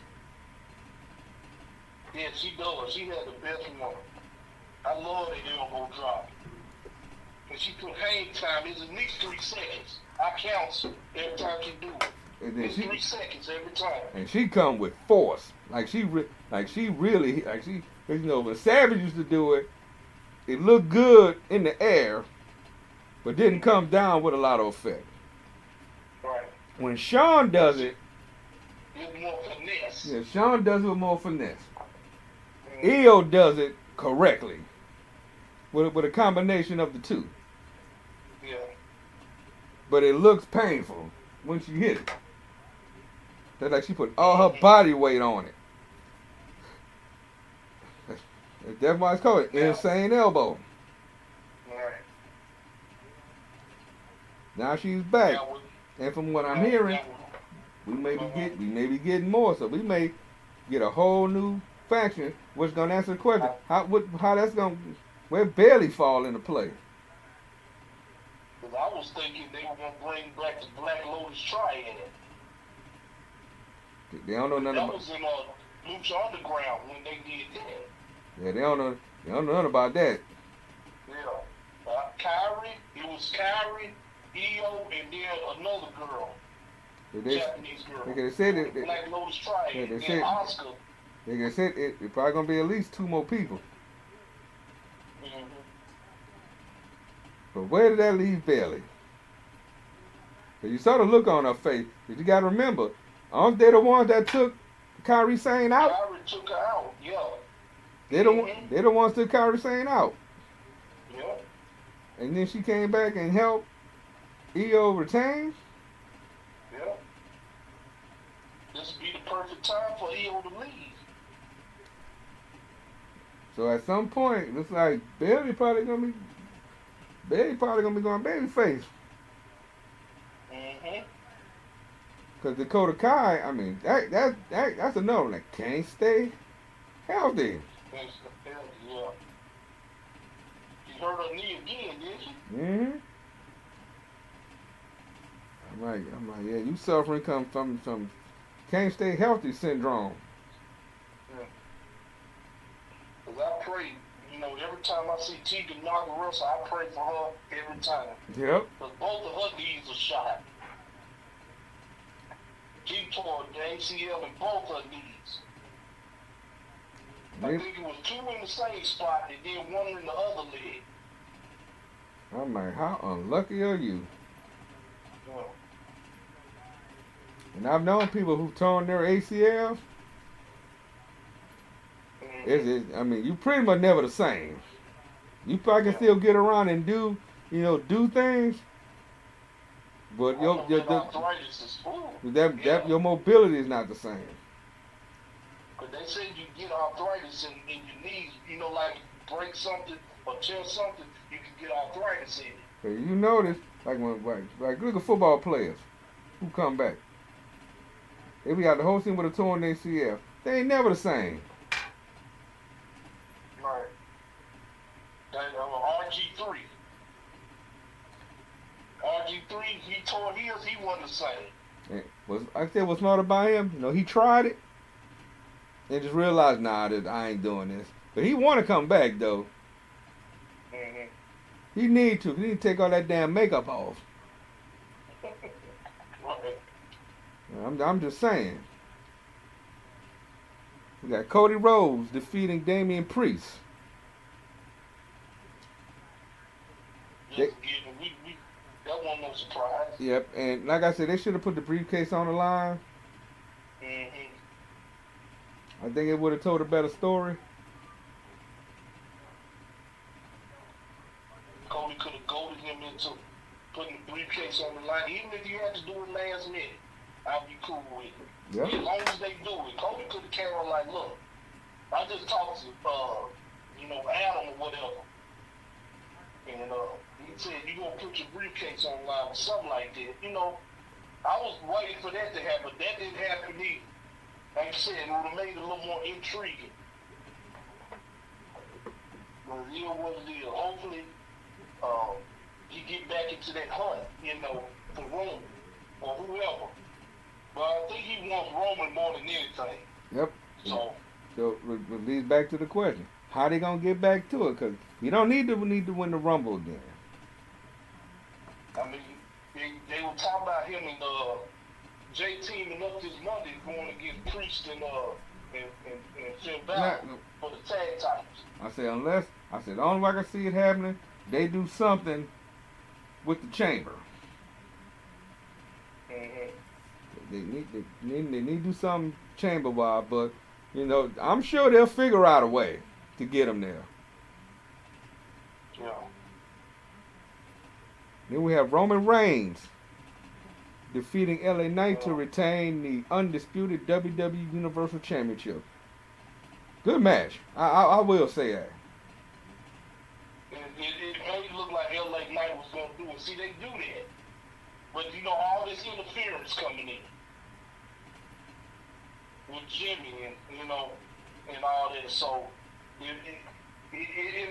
Yeah, she does. She had the best one. I love that elbow drop. And she put hang time, it's at least 3 seconds. I count every time she do it. It's 3 seconds every time. And she come with force. When Savage used to do it, it looked good in the air, but didn't come down with a lot of effect. Right. When Shawn does it, it's more finesse. Yeah, Shawn does it with more finesse. Io does it correctly, with a combination of the two. Yeah. But it looks painful when she hit it. That's like she put all her body weight on it. That's why it's called insane elbow. Right. Now she's back, Now, and from what I'm hearing, we may be getting more. So we may get a whole new faction, which is gonna answer the question: how that's gonna where Bailey fall into play? Because I was thinking they were gonna bring back the Black Lotus Triad. They don't know nothing That about. was in Lucha Underground when they did that. Yeah, they don't know nothing about that. Yeah. Kyrie, it was Kyrie, Io, and then another girl. Japanese girl. They said it. Black Lotus Triad. Yeah, they and said Oscar. they said it probably gonna be at least 2 more people. Mm-hmm. But where did that leave Bailey? Cause you saw the look on her face. But you gotta remember, aren't they the ones that took Kyrie Sane out? Kyrie took her out. Yeah. They the ones that took Kyrie Sane out. Yeah. And then she came back and helped EO retain. Yeah. This would be the perfect time for EO to leave. So at some point, it looks like Bailey probably gonna be going babyface. Mm-hmm. Cause Dakota Kai, I mean, that's another one that can't stay healthy. Yeah. She hurt her knee again, didn't she? Mm-hmm. I'm like, yeah, you suffering come from some can't stay healthy syndrome. Yeah. Cause I pray, every time I see Tegan Nagarasa, I pray for her every time. Yep. Cause both of her knees are shot. She tore the ACL in both her knees. I think it was 2 in the same spot and then 1 in the other leg. I'm like, how unlucky are you? Yeah. And I've known people who've torn their ACLs. Mm-hmm. I mean, you pretty much never the same. You probably can still get around and do things, but your mobility is not the same. Because they say you get arthritis in your knees, like break something or tear something, you can get arthritis in it. So you notice, like look at football players who come back. They be out the whole season with a torn ACL. They ain't never the same. Right. RG3. RG3, he tore his, he wasn't the same. I said what's smart about him, he tried it and just realized, nah, I ain't doing this. But he want to come back though. Mm-hmm. He need to take all that damn makeup off. Right. I'm just saying. We got Cody Rhodes defeating Damian Priest. That wasn't no surprise. Yep, and like I said, they should have put the briefcase on the line. Mm-hmm. I think it would have told a better story. Cody could have goaded him into putting the briefcase on the line, even if you had to do it last minute. I'd be cool with it. Yep. As long as they do it. Cody could have came on like, look, I just talked to Adam or whatever. And he said, you gonna put your briefcase on the line or something like that. I was waiting for that to happen. That didn't happen either. Like I said, it would have made it a little more intriguing. But it is what it is. Hopefully, he get back into that hunt, for Roman or whoever. But I think he wants Roman more than anything. Yep. So it leads back to the question: how they gonna get back to it? Because you don't need to win the Rumble again. I mean, they were talking about him and Jay teaming up this Monday going against Priest and Finn Balor for the tag titles. I said the only way I can see it happening, they do something with the chamber. Mm-hmm. They need to do something chamber wise, but I'm sure they'll figure out a way to get them there. Yeah. Then we have Roman Reigns defeating LA Knight to retain the undisputed WWE Universal Championship. Good match. I will say that. It made it look like LA Knight was going to do it. See, they do that. But, you know, all this interference coming in with Jimmy and, you know, and all that. So, in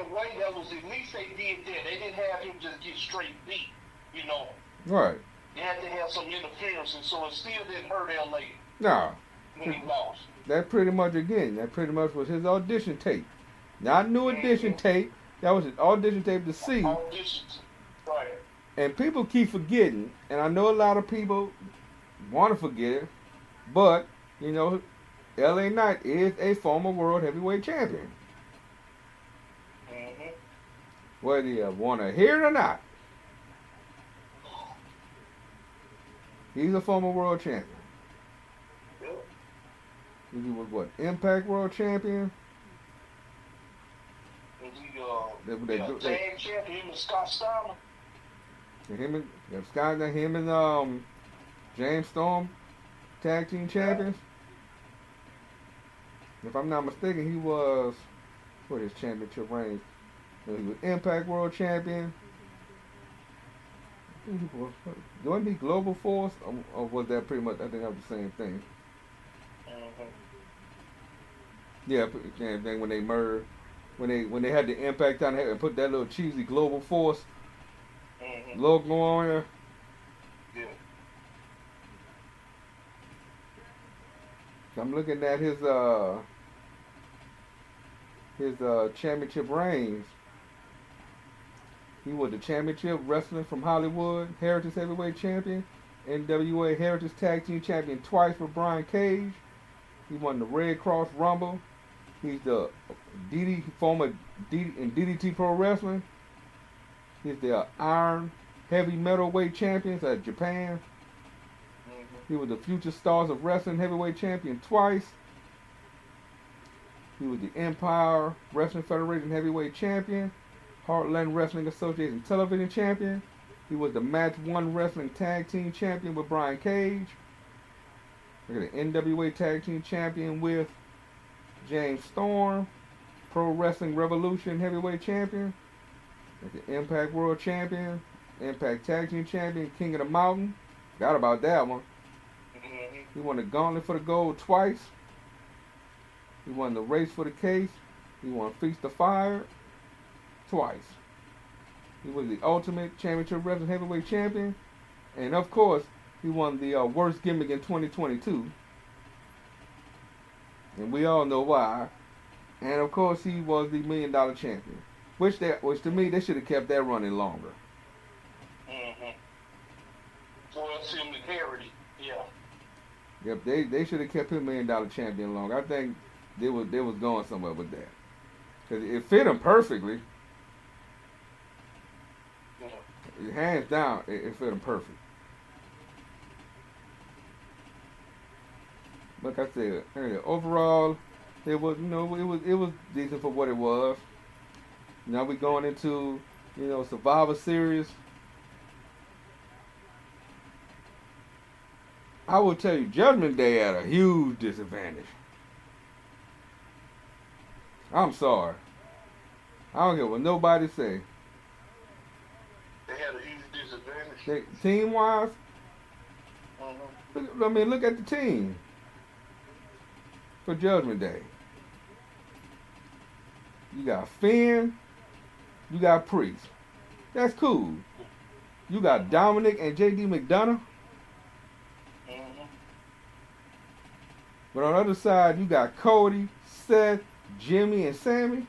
a way, that was, at least they did that. They didn't have him just get straight beat, you know. Right. They had to have some interference, and so it still didn't hurt LA No. when he lost. That pretty much was his audition tape. Not new audition tape. That was his audition tape to see. Auditions. Right. And people keep forgetting, and I know a lot of people want to forget it, but, you know, LA Knight is a former world heavyweight champion. Mm-hmm. Whether you want to hear it or not. He's a former world champion. Yep. He was what? Impact World Champion? Tag champion, him and Scott Steiner. Him and James Storm, tag team champions. If I'm not mistaken, he was what his championship reigns. He was Impact World Champion. Wasn't he Global Force, or was that pretty much? I think that was the same thing. Mm-hmm. Yeah, same thing when they merged. When they had the Impact on it and put that little cheesy Global Force logo on there. Yeah. I'm looking at his championship reigns. He was the championship wrestling from Hollywood, Heritage Heavyweight Champion, NWA Heritage Tag Team Champion twice for Brian Cage. He won the Red Cross Rumble. He's the former DDT Pro Wrestling. He's the Iron Heavy Metalweight Champions at Japan. He was the Future Stars of Wrestling Heavyweight Champion twice. He was the Empire Wrestling Federation Heavyweight Champion, Heartland Wrestling Association Television Champion. He was the Match 1 Wrestling Tag Team Champion with Brian Cage. Look at the NWA Tag Team Champion with James Storm. Pro Wrestling Revolution Heavyweight Champion. Look at the Impact World Champion. Impact Tag Team Champion, King of the Mountain. Forgot about that one. He won the Gauntlet for the Gold twice. He won the Race for the Case. He won Feast of Fire twice. He was the Ultimate Championship Wrestling Heavyweight Champion. And of course, he won the Worst Gimmick in 2022. And we all know why. And of course, he was the $1 Million Champion. Which to me, they should have kept that running longer. Well, it's him with Harity. Yeah. Yep, they should have kept him $1 Million Champion longer. I think they was going somewhere with that. Because it fit him perfectly. Yeah. Hands down, it fit him perfect. Like I said, overall, it was decent for what it was. Now we going into, Survivor Series. I will tell you, Judgment Day had a huge disadvantage. I'm sorry. I don't care what nobody say. They had a huge disadvantage. Team-wise, look at the team for Judgment Day. You got Finn. You got Priest. That's cool. You got Dominic and J.D. McDonough. But on the other side, you got Cody, Seth, Jimmy, and Sammy.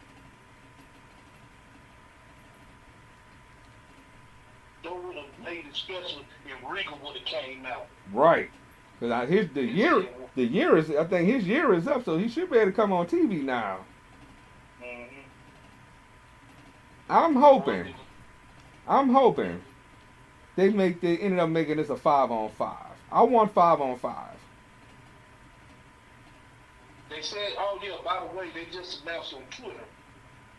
They would have made it special if Regal would have came out. Right. Because I think his year is up, so he should be able to come on TV now. I'm hoping they ended up making this a 5-on-5. I want 5-on-5. They said, oh yeah, by the way, they just announced on Twitter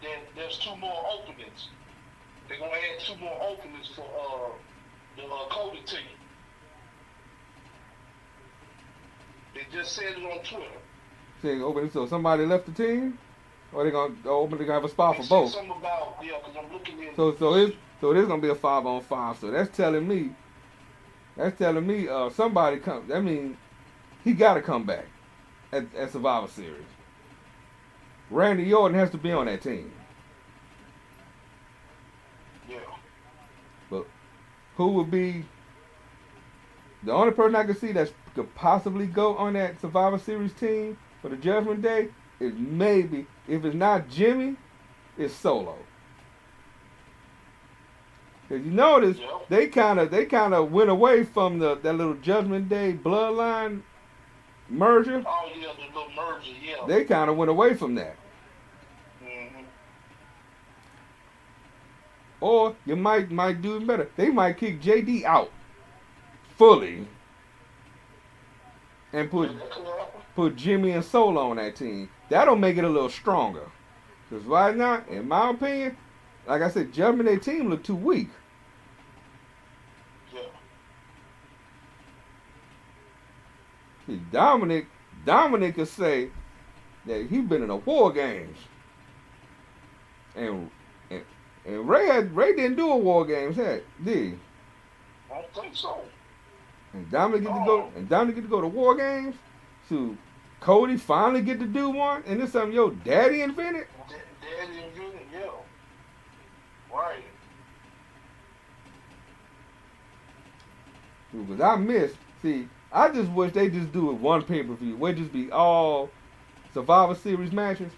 that there's 2 more openings. They're gonna add 2 more openings for the Cody team. They just said it on Twitter. Saying open, so somebody left the team, or they gonna have a spot They for said both. something about, yeah, because I'm looking at So there's gonna be a 5-on-5. So that's telling me somebody come. That means he got to come back at Survivor Series. Randy Orton has to be on that team. Yeah. But who would be the only person I could see that could possibly go on that Survivor Series team for the Judgment Day is maybe, if it's not Jimmy, it's Solo. Cause you notice they kind of went away from that little Judgment Day bloodline merger. Oh yeah, the little merger, yeah. They kind of went away from that. Mm-hmm. Or you might do it better. They might kick JD out fully and put Jimmy and Solo on that team. That'll make it a little stronger. Cause right now, in my opinion, like I said, Judgment Day team look too weak. Yeah. See, Dominic could say that he's been in a war games, and Ray didn't do a war games, did he? I don't think so. And Dominic get to go to war games. So Cody finally get to do one, and this something your daddy invented. Daddy invented, yeah. Right. Because I miss. See, I just wish they just do it one pay-per-view. Where it just be all Survivor Series matches.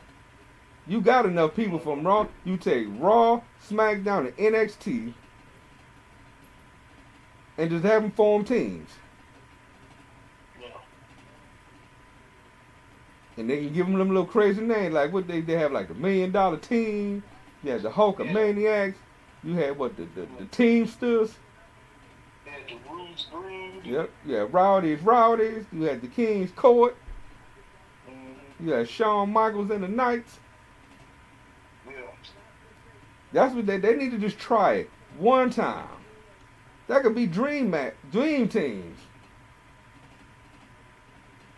You got enough people from Raw. You take Raw, SmackDown, and NXT, and just have them form teams. Yeah. And they can give them little crazy names. Like what they have like the $1 Million Team. You had the Hulkamaniacs. You had what the Teamsters. And the Rudes Brood. Yep. You had Rowdies. You had the King's Court. Mm-hmm. You had Shawn Michaels and the Knights. Yeah. That's what they need to just try it one time. That could be dream teams.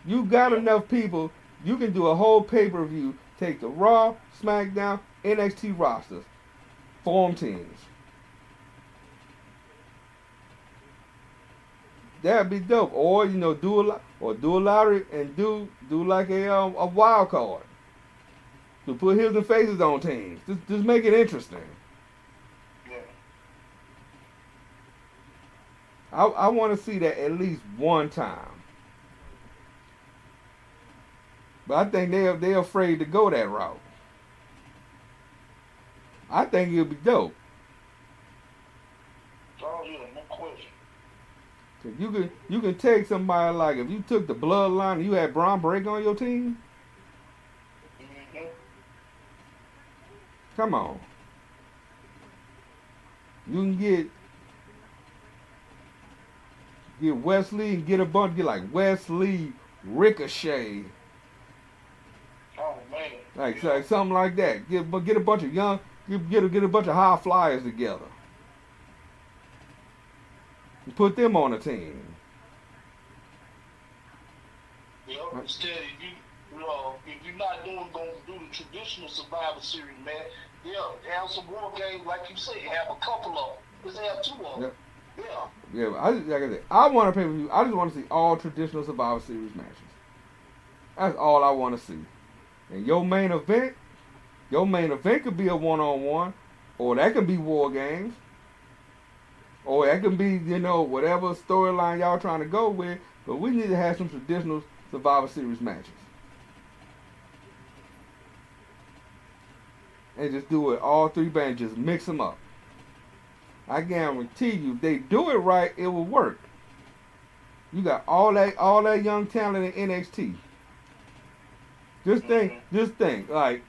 You got enough people. You can do a whole pay-per-view. Take the Raw, SmackDown, NXT rosters, form teams. That'd be dope. Or do a lottery and do like a wild card. To put heels and faces on teams. Just make it interesting. Yeah. I want to see that at least one time. But I think they're afraid to go that route. I think it'll be dope. Oh yeah, no question. You can take somebody like if you took the bloodline and you had Braun Breaker on your team. Mm-hmm. Come on. You can get Wesley and get like Wesley, Ricochet. Oh man. Like something like that. Get a bunch of get a bunch of high flyers together. And put them on a team. Yeah, instead if you're not going to do the traditional Survivor Series, man, have some war games like you say, have a couple of them. Let's have 2 of them. Yep. Yeah. Yeah, like I said, I want to pay per view. I just want to see all traditional Survivor Series matches. That's all I want to see. And your main event could be a 1-on-1, or that could be war games, or that could be whatever storyline y'all trying to go with. But we need to have some traditional Survivor Series matches, and just do it all 3 bands. Just mix them up. I guarantee you, if they do it right, it will work. You got all that young talent in NXT. Just think, like,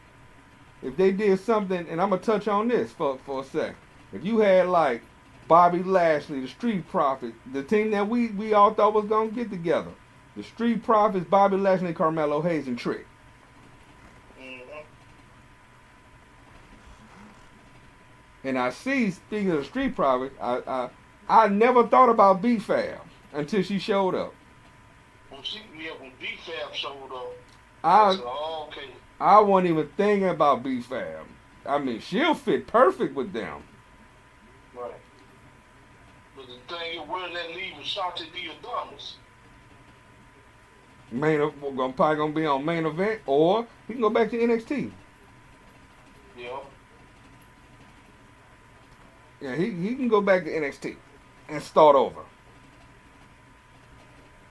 if they did something, and I'm gonna touch on this for a sec. If you had like Bobby Lashley, the Street Profits, the team that we all thought was gonna get together, the Street Profits, Bobby Lashley, Carmelo Hayes, and Trick. And I see, speaking of the Street Profits, I never thought about B-Fab until she showed up. When B-Fab showed up. I I said, oh, okay. I wasn't even thinking about B-Fab. I mean, she'll fit perfect with them. Right. But the thing is, where that leave Ashanti D. Adonis? Probably gonna be on main event, or he can go back to NXT. Yeah. Yeah, he can go back to NXT and start over.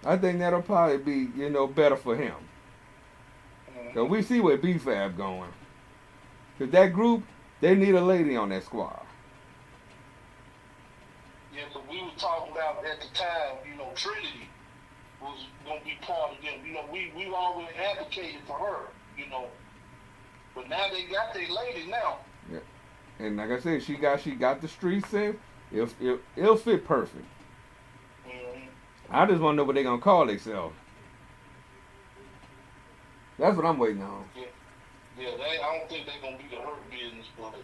I think that'll probably be better for him. Cause we see where B-Fab going. Cause that group, they need a lady on that squad. Yeah, but we were talking about at the time, Trinity was gonna be part of them. We always advocated for her, But now they got their lady now. Yeah. And like I said, she got the street sense. It'll fit perfect. Mm-hmm. I just want to know what they gonna call themselves. That's what I'm waiting on. Yeah, I don't think they're gonna be the Hurt Business, but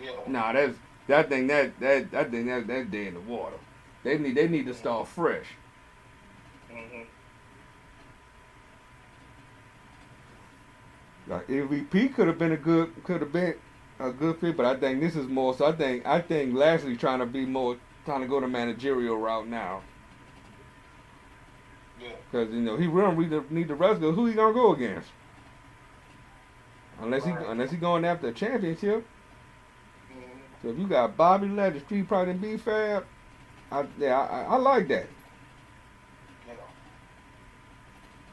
yeah. Nah, that thing that's dead in the water. They need to start fresh. Mm-hmm. Like MVP could have been a good fit, but I think this is more. So I think Lashley's trying to go the managerial route now. Yeah. Because he really need the wrestler. Who he gonna go against? Unless he going after a championship. Mm-hmm. So if you got Bobby Lashley, Street Pride, and B-Fab, I like that. Yeah.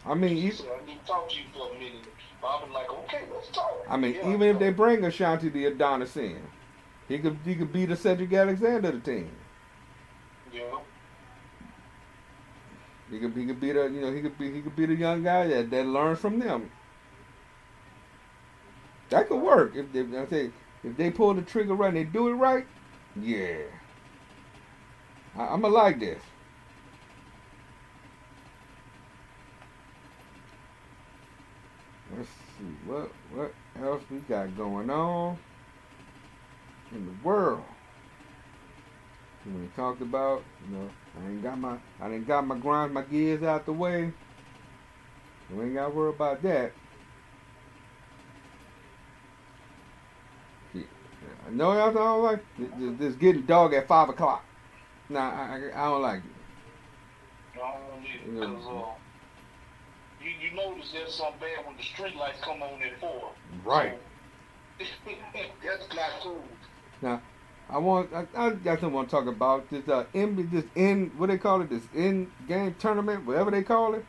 I mean, I need to talk to you for a minute. I'll be like, okay, let's talk. I mean, even if they bring Ashanti the Adonis in, he could be the Cedric Alexander of the team. Yeah. He could be the he could be the young guy that learns from them. That could work if they pull the trigger right and they do it right. Yeah, I'ma like this. Let's see what else we got going on in the world. We talked about, I didn't got my grind, my gears out the way. We ain't got to worry about that. Yeah. I know y'all don't like this getting dog at 5 o'clock. Nah, I don't like it. I don't either, because you notice there's something bad when the street lights come on at 4. Right. So, that's not cool. Now, I got something I want to talk about this what they call it, this in-game tournament, whatever they call it.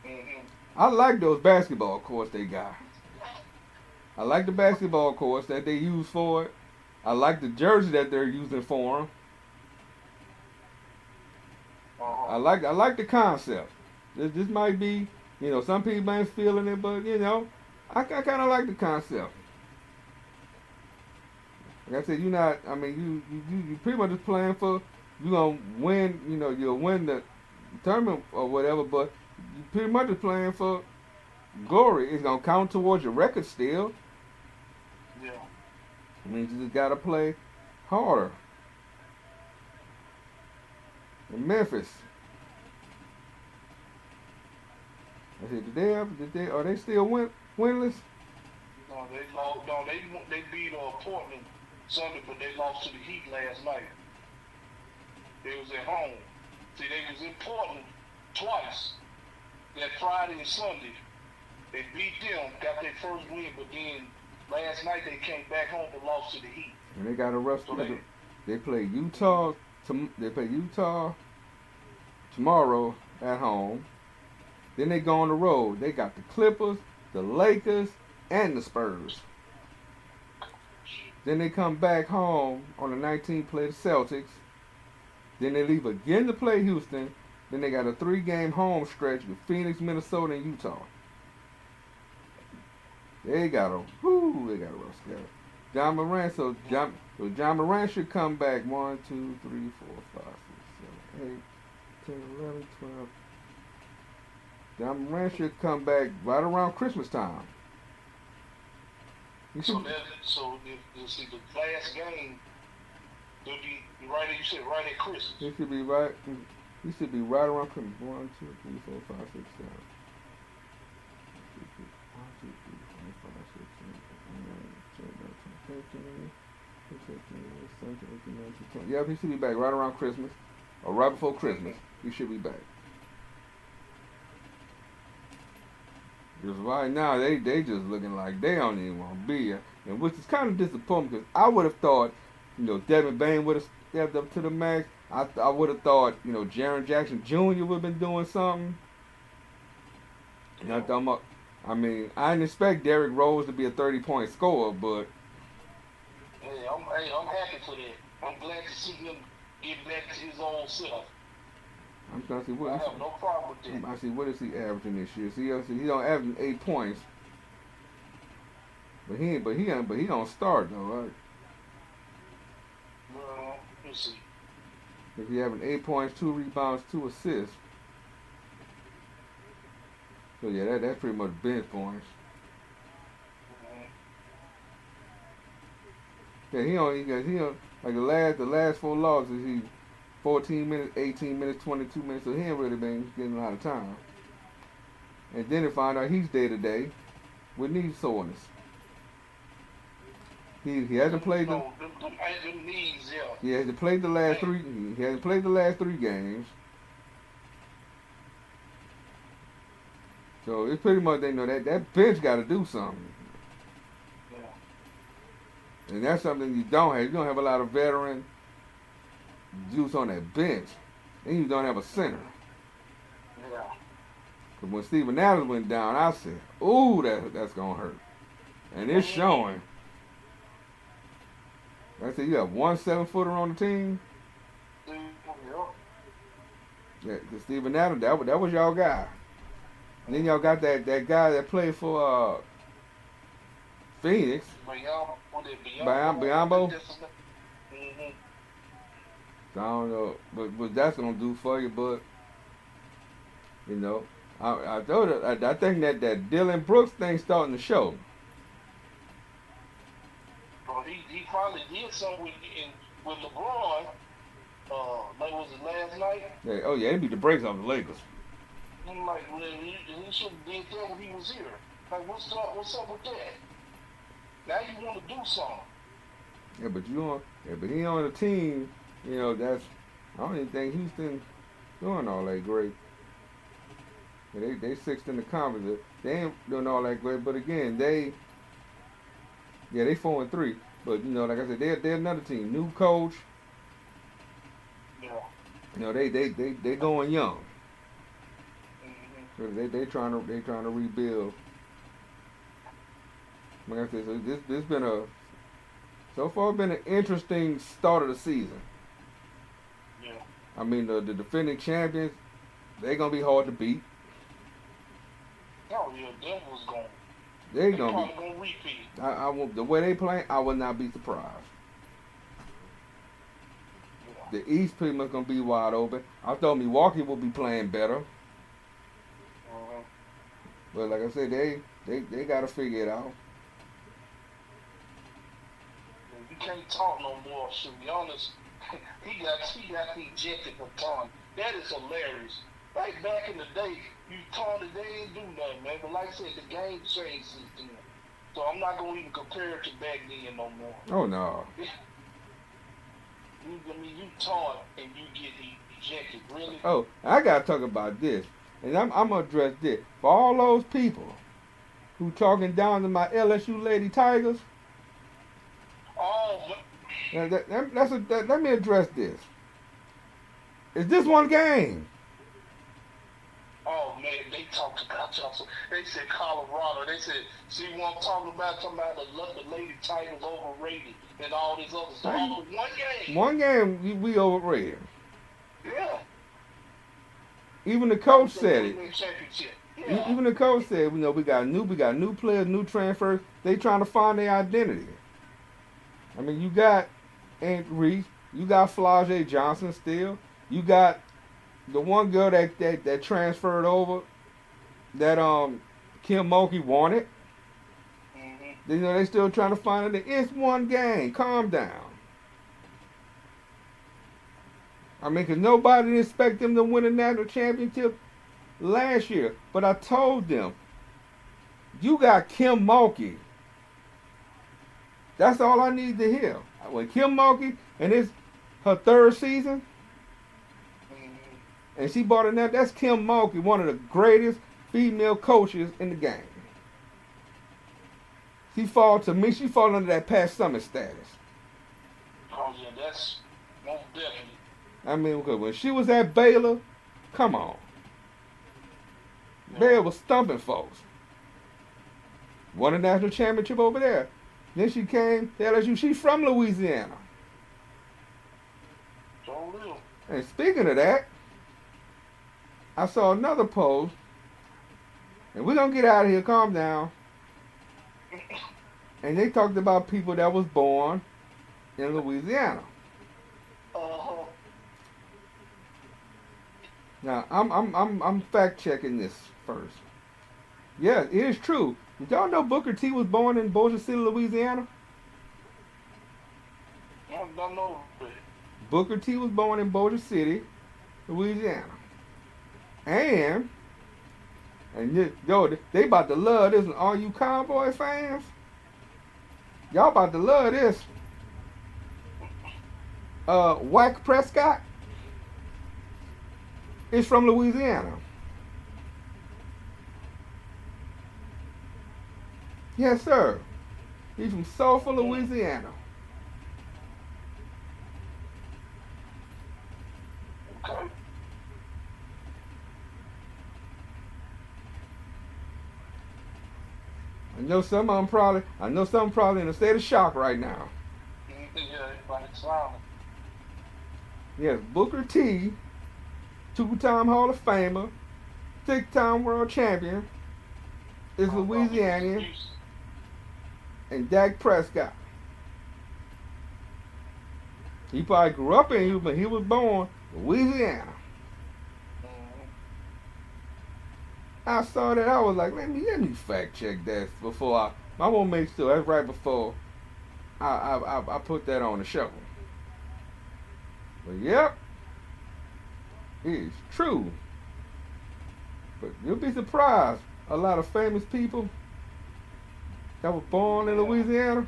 Mm-hmm. I like those basketball courts they got. I like the basketball courts that they use for it. I like the jersey that they're using for them. I like the concept. This might be, some people ain't feeling it, but I kind of like the concept. Like I said, you pretty much just playing for, you gonna win, you'll win the tournament or whatever, but you pretty much just playing for glory. It's gonna count towards your record still. Yeah. I mean, you just gotta play harder. In Memphis, I said, are they still winless? No, they lost. No, they beat Portland Sunday, but they lost to the Heat last night. They was at home. See, they was in Portland twice. That Friday and Sunday. They beat them, got their first win, but then last night they came back home and lost to the Heat. And they got a rough schedule. They play Utah. They play Utah tomorrow at home. Then they go on the road. They got the Clippers, the Lakers, and the Spurs. Then they come back home on the 19th, play the Celtics. Then they leave again to play Houston. Then they got a 3-game home stretch with Phoenix, Minnesota, and Utah. They got a rough schedule. John Morant should come back 1, 2, 3, 4, 5, 6, 7, 8, 10, 11, 12. John Morant should come back right around Christmas time. So you see the last game, they'll be right at, you said right at Christmas. He should be right. He should be right around Christmas. 1, 2, 3, 4, 5, 6, 7. Yeah, he should be back right around Christmas or right before Christmas. He should be back. Because right now they just looking like they don't even want to be here, and which is kind of disappointing because I would have thought, Devin Bain would have stepped up to the max. I would have thought, Jaren Jackson Jr. would have been doing something. I mean, I didn't expect Derrick Rose to be a 30-point scorer, but hey, I'm happy for that. I'm glad to see him get back to his old self. I'm trying to see what I have no problem with that. I see what is he averaging this year. See, he don't average 8 points, but he don't start though, right? Well, let's see. If he having 8 points, 2 rebounds, 2 assists. So yeah, that's pretty much bench points. Yeah, he don't like the last 4 losses. He 14 minutes, 18 minutes, 22 minutes. So he ain't really been getting a lot of time. And then to find out he's day to day with knee soreness. He hasn't played them knees, yeah. He hasn't played the last 3. He hasn't played the last 3 games. So it's pretty much they know that bench got to do something. And that's something you don't have. You don't have a lot of veteran juice on that bench. And you don't have a center. Yeah. Because when Steven Adams went down, I said, ooh, that's going to hurt. And it's showing. I said, you have 1 7-footer on the team? Yeah, because Steven Adams, that was y'all guy. And then y'all got that guy that played for Phoenix. Biombo. So I don't know what that's gonna do for you, but I told her I think that Dylan Brooks thing's starting to show. Well, he probably did something with LeBron. Like was it last night? Yeah, oh yeah, he beat the brakes off the Lakers. I'm like, well, he should have did that when he was here. Like, what's up with that? Now you want to do something. Yeah, but he on the team. That's I don't even think Houston doing all that great. Yeah, they 6th in the conference. They ain't doing all that great, but again, they 4-3. But like I said, they're another team, new coach. Yeah. They going young. They trying to rebuild. Like I said, so this been so far been an interesting start of the season. Yeah. I mean the defending champions, they gonna be hard to beat. Oh yeah, them was going. They probably gonna repeat. I won't, the way they play, I would not be surprised. Yeah. The East pretty much gonna be wide open. I thought Milwaukee would be playing better. But like I said, they got to figure it out. You can't talk no more. To be honest, he got ejected for taunting. That is hilarious. Like back in the day, you taunted, they ain't do nothing, man. But like I said, the game changed since then. So I'm not gonna even compare it to back then no more. Oh no. You taunt and you get ejected, really? Oh, I gotta talk about this. And I'm gonna address this. For all those people who talking down to my LSU Lady Tigers, let me address this. Is this one game? Oh man, they talked about y'all. They said Colorado. They said, see what I'm talking about the Lady Tigers overrated and all these other stuff. One game. One game we overrated. Yeah. Even the coach said it. Yeah. Even the coach said, we got new players, new transfers. They trying to find their identity. I mean, you got Aunt Reese, you got Flau'jae Johnson still, you got the one girl that transferred over that Kim Mulkey wanted. Mm-hmm. They still trying to find it. It's one game. Calm down. I mean, because nobody didn't expect them to win a national championship last year. But I told them, you got Kim Mulkey That's all I need to hear. When Kim Mulkey and it's her third season, and she brought in that's Kim Mulkey, one of the greatest female coaches in the game. She fall under that Pat Summitt status. Oh yeah, that's most definitely. I mean, because when she was at Baylor, come on. Yeah. Baylor was stumping folks. Won a national championship over there. Then she came to LSU. She's from Louisiana. So real. And speaking of that, I saw another post, and we're going to get out of here, calm down. And they talked about people that was born in Louisiana. Uh-huh. Now, I'm fact checking this first. Yeah, it is true. Did y'all know Booker T was born in Bossier City, Louisiana? I don't know. Booker T was born in Bossier City, Louisiana. And yo, they about to love this. All you Cowboy fans, y'all about to love this. Dak Prescott is from Louisiana. Yes, sir. He's from Sulphur, Louisiana. Okay. I know some of them probably in a state of shock right now. Yeah, everybody's silent. Yes, Booker T, two-time Hall of Famer, six-time world champion, is Louisianian, and Dak Prescott. He probably grew up in Houston, but he was born in Louisiana. I saw that, I was like, let me fact check that before I won't make sure. That's right before I put that on the show. But yep, it's true. But you'll be surprised, a lot of famous people that were born in Louisiana.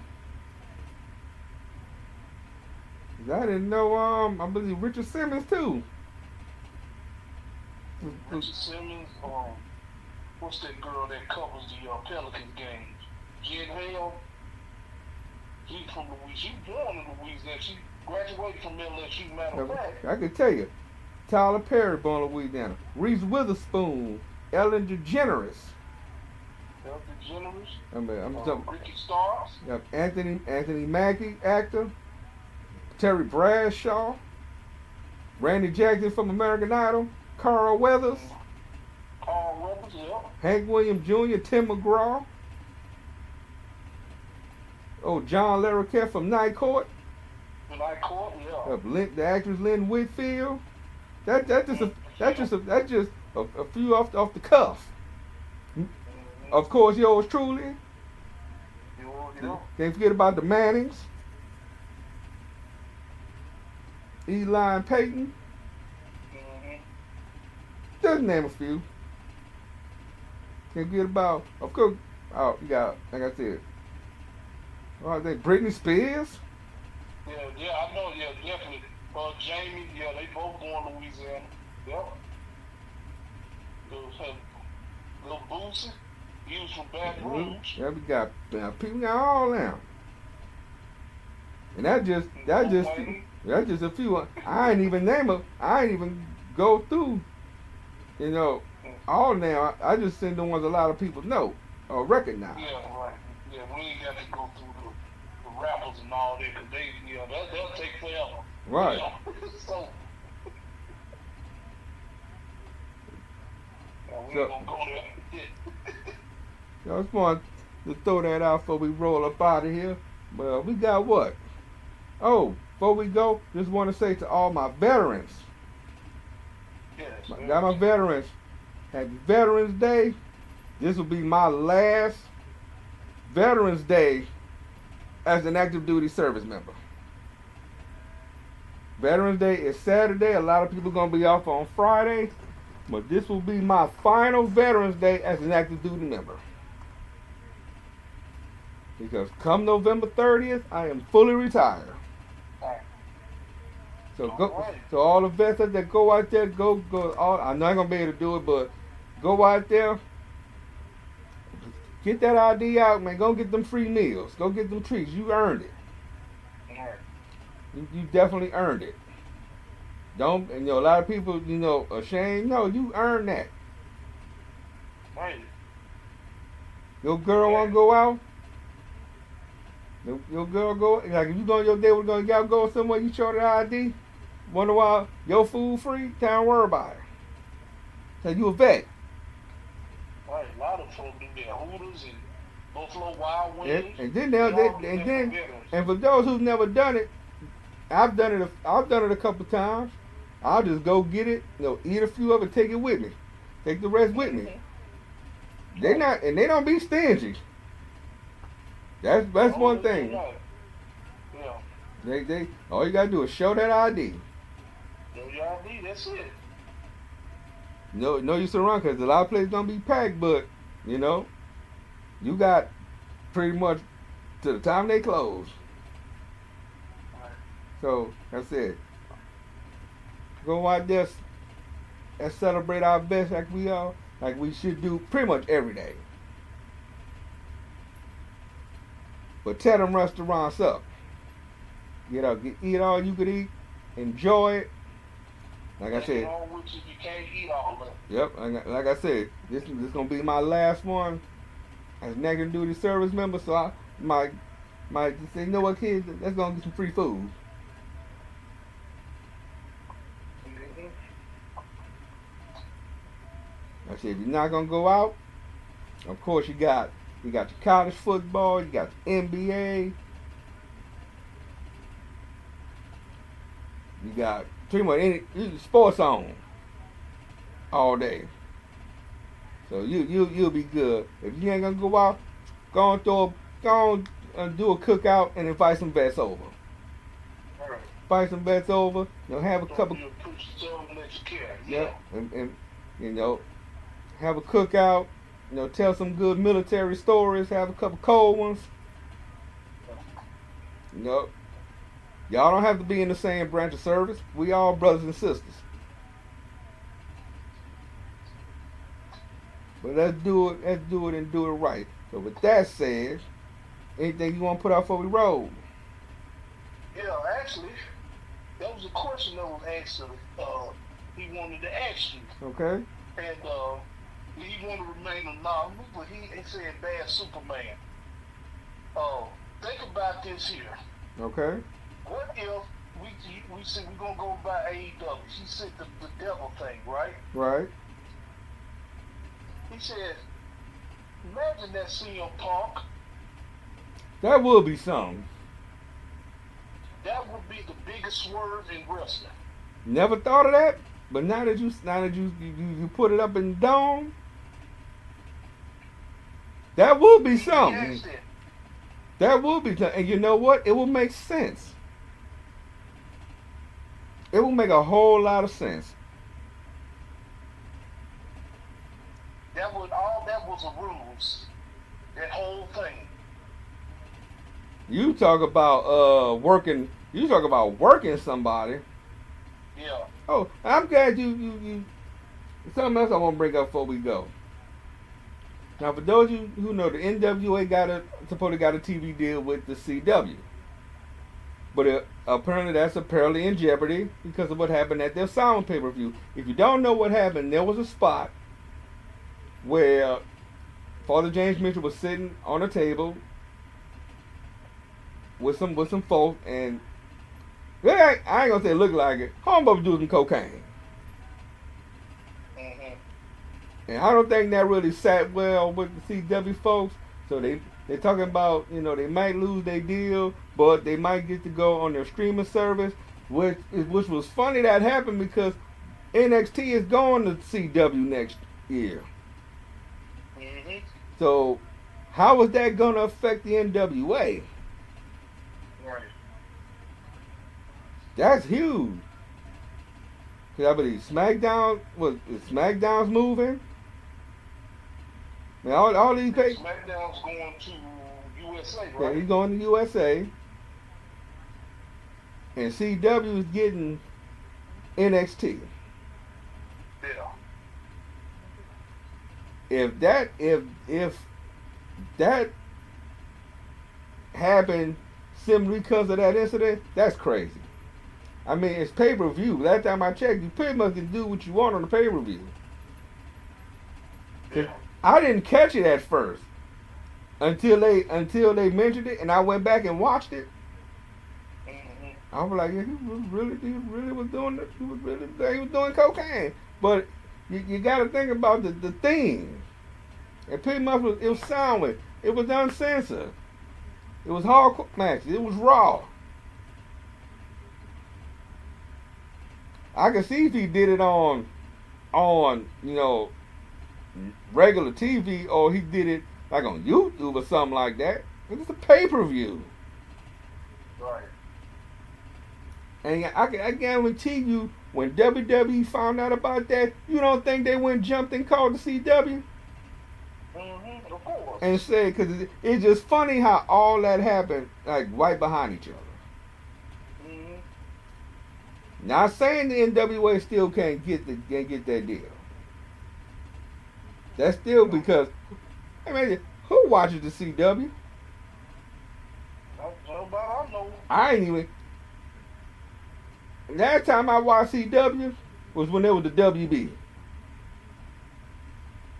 I didn't know, I believe Richard Simmons too. Richard Simmons, what's that girl that covers the Pelicans games? Jen Hale. She's from Louisiana. She born in Louisiana. She graduated from LSU, matter of fact. I can tell you. Tyler Perry born in Louisiana. Reese Witherspoon. Ellen DeGeneres. Ellen DeGeneres. I'm talking. Ricky Starks. Yep. Anthony Mackie, actor. Terry Bradshaw. Randy Jackson from American Idol. Carl Weathers. Yeah. Hank Williams Jr., Tim McGraw. Oh, John Larroquette from Night Court. Night Court, yeah. The actress Lynn Whitfield. That's just a few off the cuff. Mm-hmm. Of course, yours truly. Yeah. Can't forget about the Mannings. Eli and Peyton. Mm-hmm. Just name a few. Can't forget about, of course, you got, like I said, I think Britney Spears. Yeah, I know, yeah, definitely. Jamie, yeah, they both born in Louisiana. Yep. Little Boosie, he was from Baton Rouge. Yeah, we got all them. And that's just a few. I ain't even name them. I ain't even go through, all now. I just send the ones a lot of people know or recognize. Yeah, right. Yeah, we ain't got to go through the rappers and all that, because they'll take forever. Right. So we ain't gonna go there. I just want to throw that out before we roll up out of here. Well, we got what? Oh, before we go, just want to say to all my veterans. Yes. Got my veterans. Happy Veterans Day. This will be my last Veterans Day as an active duty service member. Veterans Day is Saturday. A lot of people are going to be off on Friday. But this will be my final Veterans Day as an active duty member. Because come November 30th, I am fully retired. Right. So Alright. so all the vets that go out there, go. I'm not gonna be able to do it, but go out there, get that ID out, man. Go get them free meals. Go get them treats. You earned it. Right. You definitely earned it. Don't, and a lot of people, ashamed. No, you earned that. Right. Your girl wanna go out. Your girl go, like if you go on your day, y'all go somewhere, you show the ID. Wonder why your food free? Don't worry about it. So you a vet. Right. A lot of folks do their Hooters and Buffalo Wild Wings. And then and for those who've never done it, I've done it a couple times. I'll just go get it, eat a few of it, take it with me, take the rest with me. They don't be stingy. That's one thing. Yeah. They all you gotta do is show that ID. Show your ID. That's it. No use to run because a lot of places gonna be packed, but you got pretty much to the time they close. Right. So that's it. Go out there and celebrate our best like we should do pretty much every day. But tear them restaurants up. Eat all you could eat, enjoy it. Like I said, You can't eat all of it. yep. Like I said, this is gonna be my last one as an active duty service member. So I might just say, kids, let's go get some free food. I said, if you're not gonna go out, of course you got your college football, you got the NBA, you got pretty much any sports on all day. So you'll be good. If you ain't gonna go out, go and do a cookout and invite some vets over. Right. Invite some vets over. Have a couple. Yeah. And have a cookout. Tell some good military stories. Have a couple cold ones. Y'all don't have to be in the same branch of service. We all brothers and sisters. But let's do it and do it right. So with that said, anything you want to put out before we roll? Yeah, actually, that was a question that was asked he wanted to ask you. Okay. And he wanted to remain anonymous, but he said bad Superman. Think about this here. Okay. What if we said we're gonna go by AEW? He said the devil thing, right? Right. He said, imagine that CM Punk. That would be something. That would be the biggest swerve in wrestling. Never thought of that, but now that you put it up in the dome, that would be something. That would be something. And you know what? It will make sense. It will make a whole lot of sense. That was a ruse. That whole thing. You talk about working. You talk about working somebody. Yeah. Oh, I'm glad you. Something else I want to bring up before we go. Now, for those of you who know, the NWA supposedly got a TV deal with the CW, but apparently that's in jeopardy because of what happened at their Sound pay-per-view. If you don't know what happened, there was a spot where Father James Mitchell was sitting on a table with some folks, and I ain't gonna say it looked like it. Homeboy was doing some cocaine. Mm-hmm. And I don't think that really sat well with the CW folks. So they're talking about, they might lose their deal, but they might get to go on their streaming service, which was funny that happened because NXT is going to CW next year. Mm-hmm. So how is that going to affect the NWA? Right. That's huge. Cause I believe SmackDown's moving. Man, all these SmackDown's going to USA, right? Yeah, he's going to USA. And CW is getting NXT. Yeah. If that happened simply because of that incident, that's crazy. I mean, it's pay-per-view. Last time I checked, you pretty much can do what you want on the pay-per-view. Yeah. I didn't catch it at first until they mentioned it, and I went back and watched it. Mm-hmm. I was like, yeah, he really was doing it. He was doing cocaine. But you got to think about the theme. It pretty much it was silent. It was uncensored. It was hardcore matches. It was raw. I could see if he did it on regular TV, or he did it like on YouTube or something like that. It's a pay-per-view. Right. And I guarantee you, when WWE found out about that, you don't think they went jumped and called the CW? Mm-hmm. Of course. And said, because it's just funny how all that happened like right behind each other. Mm-hmm. Not saying the NWA still can't get that deal. That's still because, I mean, who watches the CW? Nobody I know. I ain't even. Last time I watched CW was when there was the WB.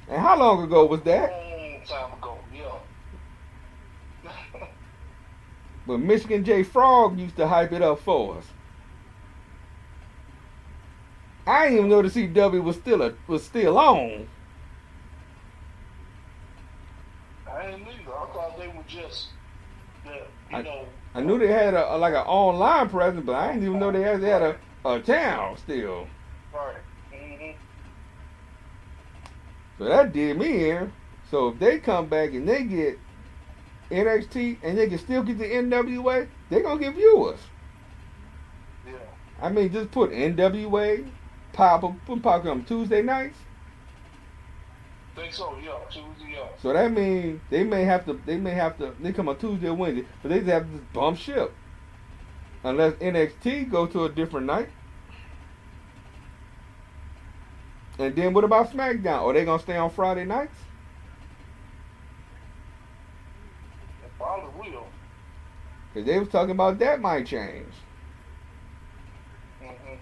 And how long ago was that? Long time ago, yeah. But Michigan J. Frog used to hype it up for us. I didn't even know the CW was still on. I ain't either. I thought they were just, I knew they had like an online presence, but I didn't even know they had a channel still. Right. Mm-hmm. So that did me in. So if they come back and they get NXT and they can still get the NWA, they're going to get viewers. Yeah. I mean, just put NWA, pop on Tuesday nights. Think so, yeah. Tuesday, yeah. So that means they come on Tuesday or Wednesday, but they just have to just bump ship. Unless NXT go to a different night. And then what about SmackDown? Are they going to stay on Friday nights? They probably will. Because they was talking about that might change. Mm-hmm.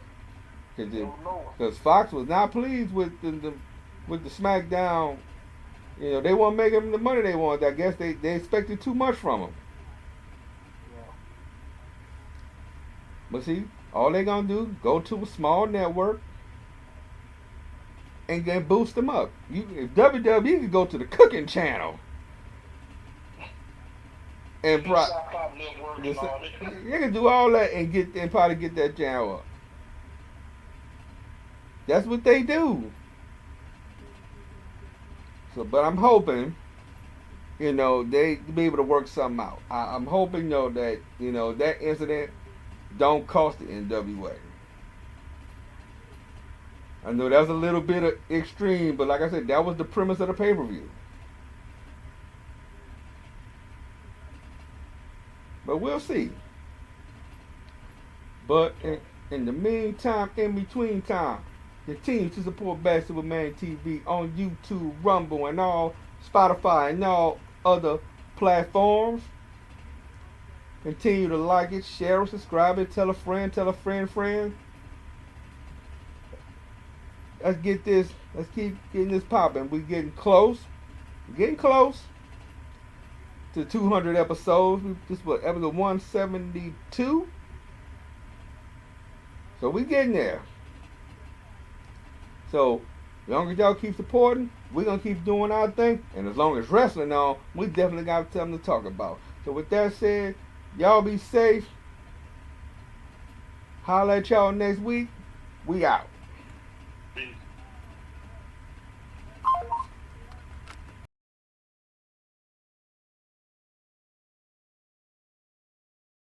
Because Fox was not pleased with the SmackDown. You know, they weren't making them the money they wanted. I guess they expected too much from them. Yeah. But see, all they gonna do, go to a small network and then boost them up. If WWE could go to the cooking channel and and all you can do all that and probably get that channel up. That's what they do. So, but I'm hoping, they be able to work something out. I'm hoping, that, that incident don't cost the NWA. I know that's a little bit of extreme, but like I said, that was the premise of the pay-per-view. But we'll see. But in the meantime, in between time, continue to support Bad Superman TV on YouTube, Rumble, and all Spotify and all other platforms. Continue to like it, share it, subscribe it, tell a friend, friend. Let's keep getting this popping. We're getting close to 200 episodes. This was episode 172. So we getting there. So, as long as y'all keep supporting, we're going to keep doing our thing. And as long as wrestling on, we definitely got something to talk about. So with that said, y'all be safe. Holla at y'all next week. We out. Peace.